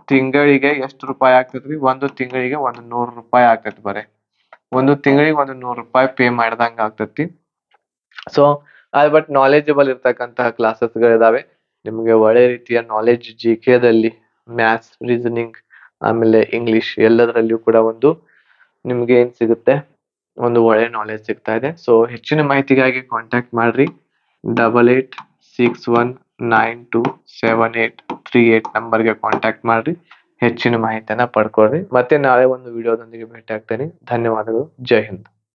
ತಿಂಗಳಿಗೆ ಎಷ್ಟು ರೂಪಾಯಿ ಆಗ್ತೈತ್ರಿ? ಒಂದು ತಿಂಗಳಿಗೆ 100 ರೂಪಾಯಿ ಆಗ್ತೈತಿ. ಒಂದು ತಿಂಗಳಿಗೆ 100 ರೂಪಾಯಿ ಪೇ ಮಾಡಿದಂಗ ಆಗ್ತೈತಿ. ಸೊ ಬಟ್ ನಾಲೆಜಬಲ್ ಇರ್ತಕ್ಕಂತಹ ಕ್ಲಾಸಸ್ ಗಳಿದಾವೆ. ನಿಮ್ಗೆ ಒಳ್ಳೆ ರೀತಿಯ ನಾಲೆಜ್ GK ದಲ್ಲಿ, ಮ್ಯಾಥ್ಸ್, ರೀಸನಿಂಗ್, ಆಮೇಲೆ ಇಂಗ್ಲಿಷ್ ಎಲ್ಲದರಲ್ಲಿಯೂ ಕೂಡ ನಿಮ್ಗೆ ಏನ್ ಸಿಗುತ್ತೆ? ಒಂದು ಒಳ್ಳೆ ನಾಲೆಜ್ ಸಿಗ್ತಾ ಇದೆ. ಸೊ ಹೆಚ್ಚಿನ ಮಾಹಿತಿಗಾಗಿ ಕಾಂಟ್ಯಾಕ್ಟ್ ಮಾಡ್ರಿ. 8861927838 ನಂಬರ್ಗೆ ಕಾಂಟ್ಯಾಕ್ಟ್ ಮಾಡ್ರಿ. ಹೆಚ್ಚಿನ ಮಾಹಿತಿಯನ್ನ ಪಡ್ಕೊಳ್ರಿ. ಮತ್ತೆ ನಾಳೆ ಒಂದು ವಿಡಿಯೋದೊಂದಿಗೆ ಭೇಟಿ ಆಗ್ತೇನೆ. ಧನ್ಯವಾದಗಳು. ಜೈ ಹಿಂದ್.